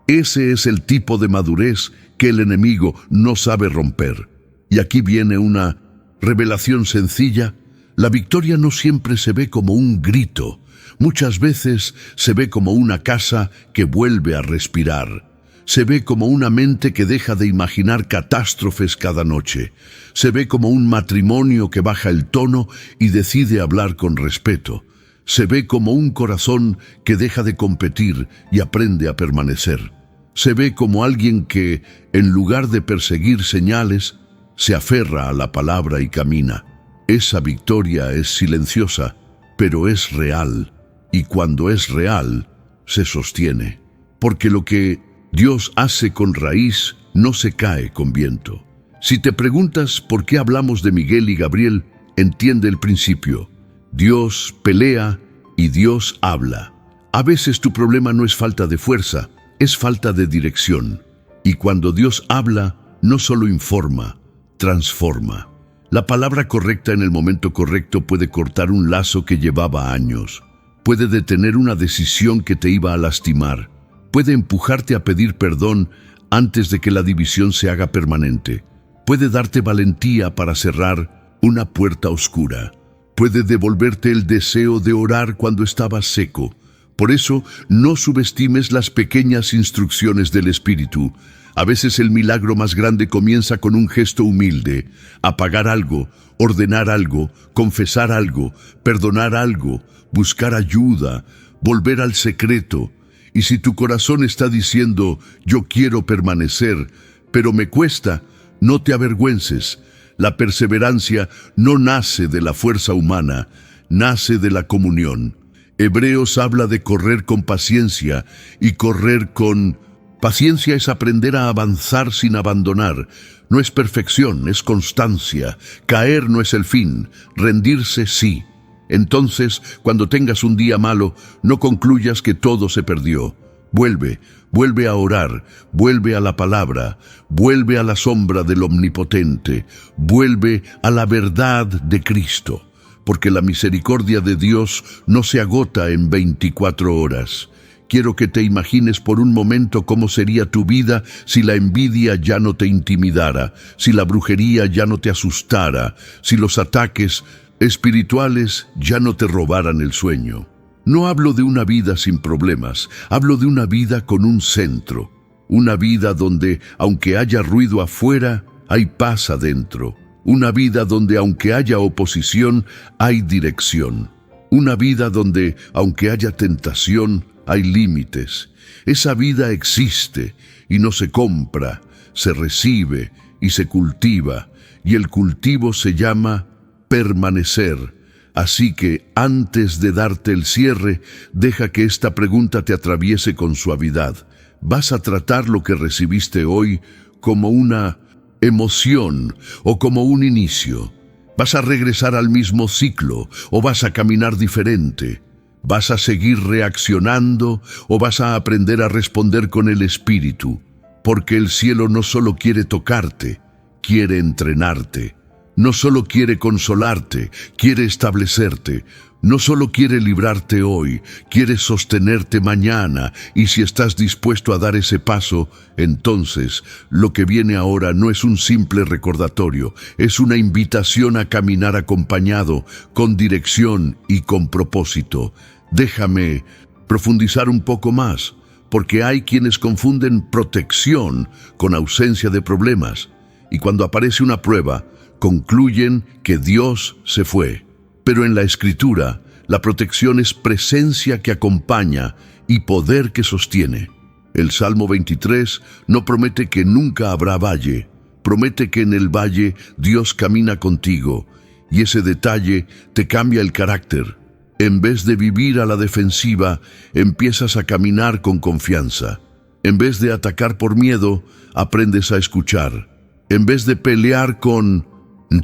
Ese es el tipo de madurez que el enemigo no sabe romper. Y aquí viene una revelación sencilla. La victoria no siempre se ve como un grito. Muchas veces se ve como una casa que vuelve a respirar. Se ve como una mente que deja de imaginar catástrofes cada noche. Se ve como un matrimonio que baja el tono y decide hablar con respeto. Se ve como un corazón que deja de competir y aprende a permanecer. Se ve como alguien que, en lugar de perseguir señales, se aferra a la palabra y camina. Esa victoria es silenciosa, pero es real. Y cuando es real, se sostiene. Porque lo que Dios hace con raíz no se cae con viento. Si te preguntas por qué hablamos de Miguel y Gabriel, entiende el principio. Dios pelea y Dios habla. A veces tu problema no es falta de fuerza, es falta de dirección. Y cuando Dios habla, no solo informa, transforma. La palabra correcta en el momento correcto puede cortar un lazo que llevaba años. Puede detener una decisión que te iba a lastimar. Puede empujarte a pedir perdón antes de que la división se haga permanente. Puede darte valentía para cerrar una puerta oscura. Puede devolverte el deseo de orar cuando estabas seco. Por eso, no subestimes las pequeñas instrucciones del Espíritu. A veces el milagro más grande comienza con un gesto humilde: apagar algo, ordenar algo, confesar algo, perdonar algo, buscar ayuda, volver al secreto. Y si tu corazón está diciendo, yo quiero permanecer, pero me cuesta, no te avergüences. La perseverancia no nace de la fuerza humana, nace de la comunión. Hebreos habla de correr con paciencia y correr con... Paciencia es aprender a avanzar sin abandonar. No es perfección, es constancia. Caer no es el fin, rendirse sí. Entonces, cuando tengas un día malo, no concluyas que todo se perdió. Vuelve a orar, vuelve a la palabra, vuelve a la sombra del Omnipotente, vuelve a la verdad de Cristo, porque la misericordia de Dios no se agota en 24 horas. Quiero que te imagines por un momento cómo sería tu vida si la envidia ya no te intimidara, si la brujería ya no te asustara, si los ataques espirituales ya no te robaran el sueño. No hablo de una vida sin problemas, hablo de una vida con un centro, una vida donde, aunque haya ruido afuera, hay paz adentro, una vida donde, aunque haya oposición, hay dirección, una vida donde, aunque haya tentación, hay límites. Esa vida existe y no se compra, se recibe y se cultiva, y el cultivo se llama permanecer. Así que, antes de darte el cierre, deja que esta pregunta te atraviese con suavidad. ¿Vas a tratar lo que recibiste hoy como una emoción o como un inicio? ¿Vas a regresar al mismo ciclo o vas a caminar diferente? ¿Vas a seguir reaccionando o vas a aprender a responder con el Espíritu? Porque el cielo no solo quiere tocarte, quiere entrenarte. No solo quiere consolarte, quiere establecerte. No solo quiere librarte hoy, quiere sostenerte mañana. Y si estás dispuesto a dar ese paso, entonces lo que viene ahora no es un simple recordatorio, es una invitación a caminar acompañado, con dirección y con propósito. Déjame profundizar un poco más, porque hay quienes confunden protección con ausencia de problemas. Y cuando aparece una prueba, concluyen que Dios se fue. Pero en la Escritura, la protección es presencia que acompaña y poder que sostiene. El Salmo 23 no promete que nunca habrá valle, promete que en el valle Dios camina contigo, y ese detalle te cambia el carácter. En vez de vivir a la defensiva, empiezas a caminar con confianza. En vez de atacar por miedo, aprendes a escuchar. En vez de pelear con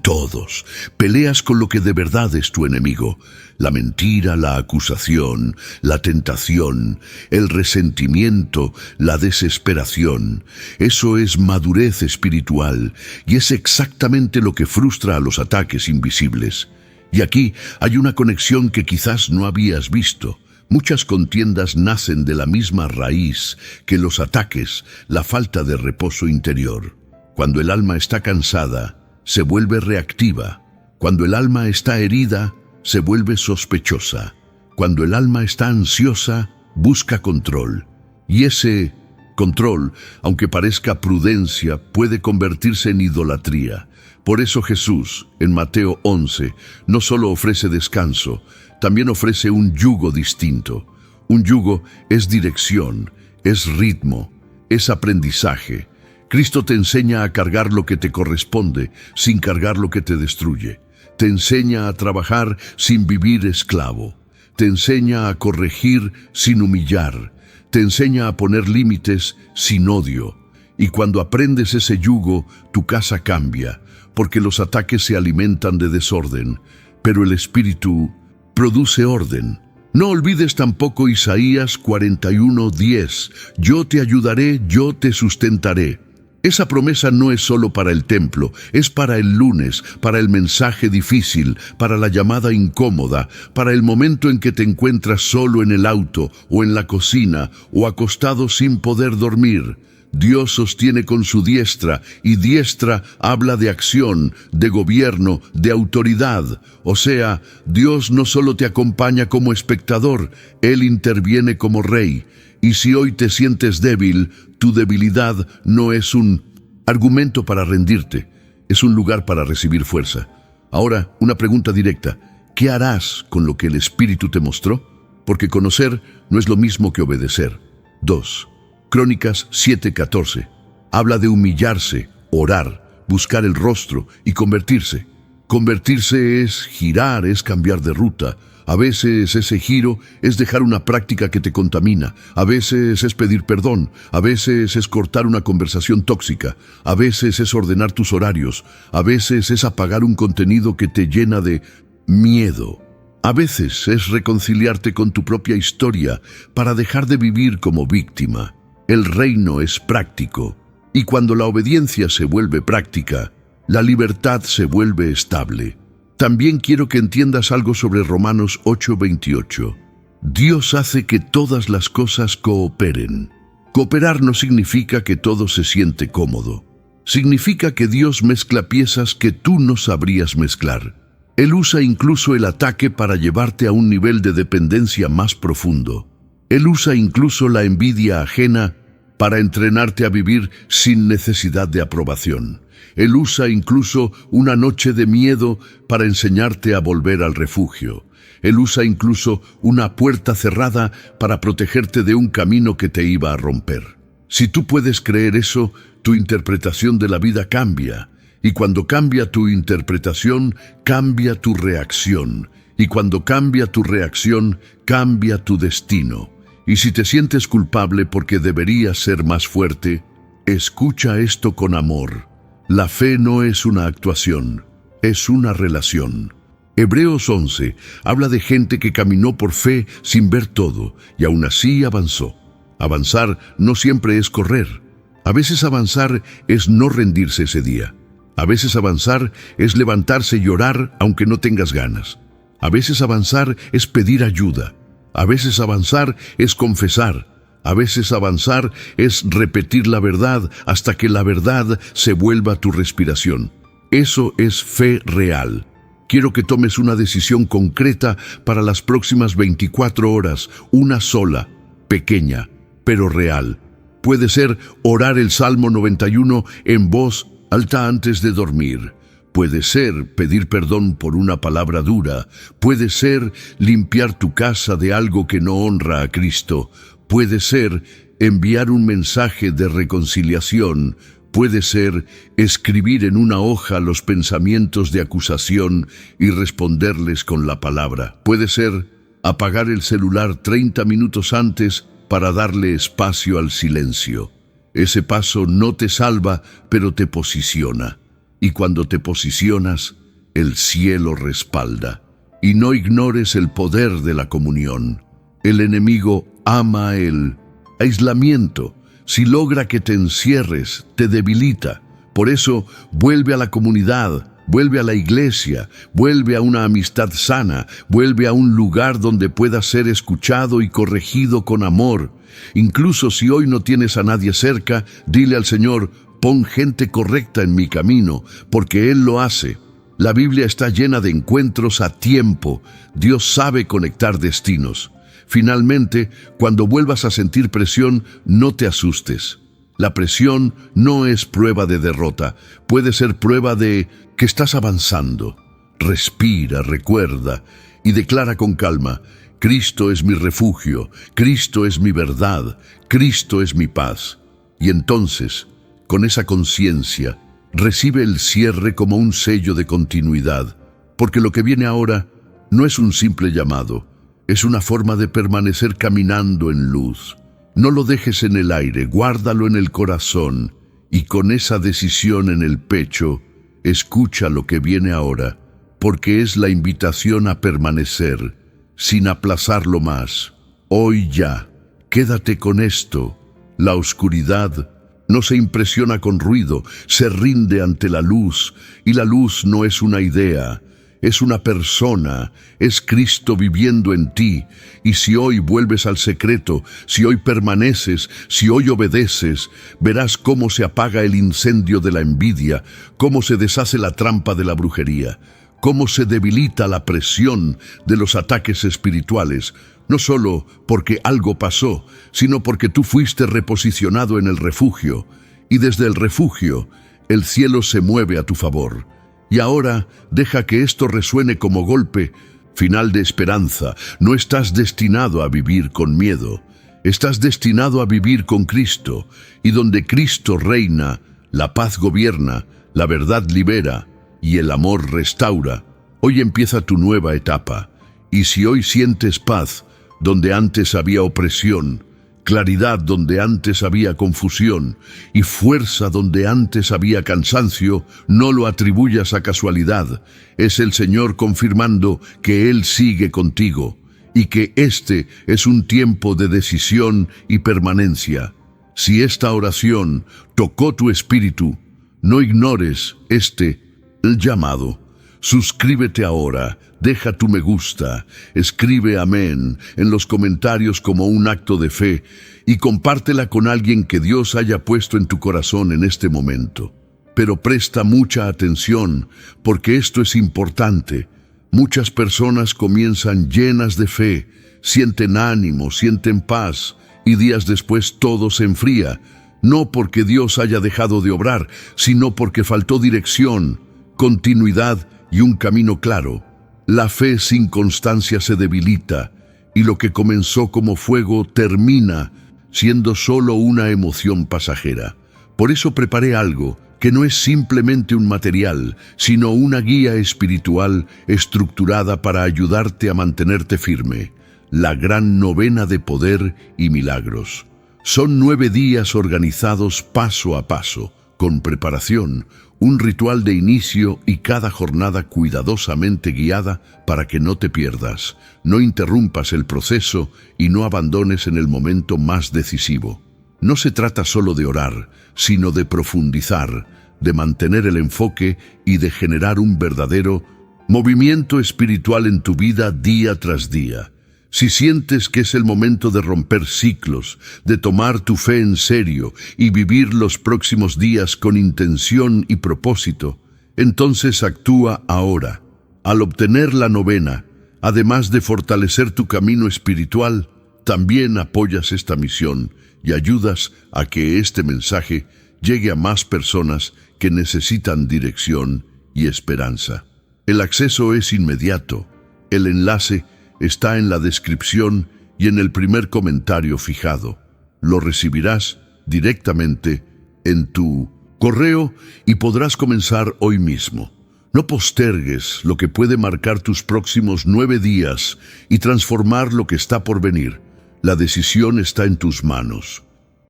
todos, peleas con lo que de verdad es tu enemigo: la mentira, la acusación, la tentación, el resentimiento, la desesperación. Eso es madurez espiritual y es exactamente lo que frustra a los ataques invisibles. Y aquí hay una conexión que quizás no habías visto. Muchas contiendas nacen de la misma raíz que los ataques, la falta de reposo interior. Cuando el alma está cansada, se vuelve reactiva. Cuando el alma está herida, se vuelve sospechosa. Cuando el alma está ansiosa, busca control. Y ese control, aunque parezca prudencia, puede convertirse en idolatría. Por eso Jesús, en Mateo 11, no solo ofrece descanso, también ofrece un yugo distinto. Un yugo es dirección, es ritmo, es aprendizaje. Cristo te enseña a cargar lo que te corresponde, sin cargar lo que te destruye. Te enseña a trabajar sin vivir esclavo. Te enseña a corregir sin humillar. Te enseña a poner límites sin odio. Y cuando aprendes ese yugo, tu casa cambia, porque los ataques se alimentan de desorden, pero el Espíritu produce orden. No olvides tampoco Isaías 41:10. Yo te ayudaré, yo te sustentaré. Esa promesa no es solo para el templo, es para el lunes, para el mensaje difícil, para la llamada incómoda, para el momento en que te encuentras solo en el auto o en la cocina o acostado sin poder dormir. Dios sostiene con su diestra, y diestra habla de acción, de gobierno, de autoridad. O sea, Dios no solo te acompaña como espectador, Él interviene como rey. Y si hoy te sientes débil, tu debilidad no es un argumento para rendirte, es un lugar para recibir fuerza. Ahora, una pregunta directa: ¿qué harás con lo que el Espíritu te mostró? Porque conocer no es lo mismo que obedecer. 2. Crónicas 7:14. Habla de humillarse, orar, buscar el rostro y convertirse. Convertirse es girar, es cambiar de ruta. A veces ese giro es dejar una práctica que te contamina, a veces es pedir perdón, a veces es cortar una conversación tóxica, a veces es ordenar tus horarios, a veces es apagar un contenido que te llena de miedo. A veces es reconciliarte con tu propia historia para dejar de vivir como víctima. El reino es práctico, y cuando la obediencia se vuelve práctica, la libertad se vuelve estable. También quiero que entiendas algo sobre Romanos 8:28. Dios hace que todas las cosas cooperen. Cooperar no significa que todo se siente cómodo. Significa que Dios mezcla piezas que tú no sabrías mezclar. Él usa incluso el ataque para llevarte a un nivel de dependencia más profundo. Él usa incluso la envidia ajena para entrenarte a vivir sin necesidad de aprobación. Él usa incluso una noche de miedo para enseñarte a volver al refugio. Él usa incluso una puerta cerrada para protegerte de un camino que te iba a romper. Si tú puedes creer eso, tu interpretación de la vida cambia. Y cuando cambia tu interpretación, cambia tu reacción. Y cuando cambia tu reacción, cambia tu destino. Y si te sientes culpable porque deberías ser más fuerte, escucha esto con amor. La fe no es una actuación, es una relación. Hebreos 11 habla de gente que caminó por fe sin ver todo y aún así avanzó. Avanzar no siempre es correr. A veces avanzar es no rendirse ese día. A veces avanzar es levantarse y llorar aunque no tengas ganas. A veces avanzar es pedir ayuda. A veces avanzar es confesar. A veces avanzar es repetir la verdad hasta que la verdad se vuelva tu respiración. Eso es fe real. Quiero que tomes una decisión concreta para las próximas 24 horas, una sola, pequeña, pero real. Puede ser orar el Salmo 91 en voz alta antes de dormir. Puede ser pedir perdón por una palabra dura. Puede ser limpiar tu casa de algo que no honra a Cristo. Puede ser enviar un mensaje de reconciliación. Puede ser escribir en una hoja los pensamientos de acusación y responderles con la palabra. Puede ser apagar el celular 30 minutos antes para darle espacio al silencio. Ese paso no te salva, pero te posiciona. Y cuando te posicionas, el cielo respalda. Y no ignores el poder de la comunión. El enemigo ama el aislamiento. Si logra que te encierres, te debilita. Por eso, vuelve a la comunidad, vuelve a la iglesia, vuelve a una amistad sana, vuelve a un lugar donde puedas ser escuchado y corregido con amor. Incluso si hoy no tienes a nadie cerca, dile al Señor: pon gente correcta en mi camino, porque Él lo hace. La Biblia está llena de encuentros a tiempo. Dios sabe conectar destinos. Finalmente, cuando vuelvas a sentir presión, no te asustes. La presión no es prueba de derrota, puede ser prueba de que estás avanzando. Respira, recuerda y declara con calma: Cristo es mi refugio, Cristo es mi verdad, Cristo es mi paz. Y entonces, con esa conciencia, recibe el cierre como un sello de continuidad, porque lo que viene ahora no es un simple llamado, es una forma de permanecer caminando en luz. No lo dejes en el aire, guárdalo en el corazón, y con esa decisión en el pecho, escucha lo que viene ahora, porque es la invitación a permanecer, sin aplazarlo más. Hoy ya, quédate con esto. La oscuridad no se impresiona con ruido, se rinde ante la luz, y la luz no es una idea, es una persona, es Cristo viviendo en ti. Y si hoy vuelves al secreto, si hoy permaneces, si hoy obedeces, verás cómo se apaga el incendio de la envidia, cómo se deshace la trampa de la brujería, cómo se debilita la presión de los ataques espirituales, no solo porque algo pasó, sino porque tú fuiste reposicionado en el refugio, y desde el refugio el cielo se mueve a tu favor. Y ahora deja que esto resuene como golpe final de esperanza. No estás destinado a vivir con miedo, estás destinado a vivir con Cristo, y donde Cristo reina, la paz gobierna, la verdad libera y el amor restaura. Hoy empieza tu nueva etapa, y si hoy sientes paz donde antes había opresión, claridad donde antes había confusión y fuerza donde antes había cansancio. No lo atribuyas a casualidad. Es el Señor confirmando que Él sigue contigo y que este es un tiempo de decisión y permanencia. Si esta oración tocó tu espíritu, no ignores el llamado. Suscríbete ahora, deja tu me gusta, escribe amén en los comentarios como un acto de fe y compártela con alguien que Dios haya puesto en tu corazón en este momento. Pero presta mucha atención, porque esto es importante. Muchas personas comienzan llenas de fe, sienten ánimo, sienten paz, y días después todo se enfría, no porque Dios haya dejado de obrar, sino porque faltó dirección, continuidad y un camino claro. La fe sin constancia se debilita, y lo que comenzó como fuego termina siendo solo una emoción pasajera. Por eso preparé algo que no es simplemente un material, sino una guía espiritual estructurada para ayudarte a mantenerte firme. La gran novena de poder y milagros. Son 9 días organizados paso a paso, con preparación, un ritual de inicio y cada jornada cuidadosamente guiada para que no te pierdas, no interrumpas el proceso y no abandones en el momento más decisivo. No se trata solo de orar, sino de profundizar, de mantener el enfoque y de generar un verdadero movimiento espiritual en tu vida día tras día. Si sientes que es el momento de romper ciclos, de tomar tu fe en serio y vivir los próximos días con intención y propósito, entonces actúa ahora. Al obtener la novena, además de fortalecer tu camino espiritual, también apoyas esta misión y ayudas a que este mensaje llegue a más personas que necesitan dirección y esperanza. El acceso es inmediato. El enlace está en la descripción y en el primer comentario fijado. Lo recibirás directamente en tu correo y podrás comenzar hoy mismo. No postergues lo que puede marcar tus próximos 9 días y transformar lo que está por venir. La decisión está en tus manos.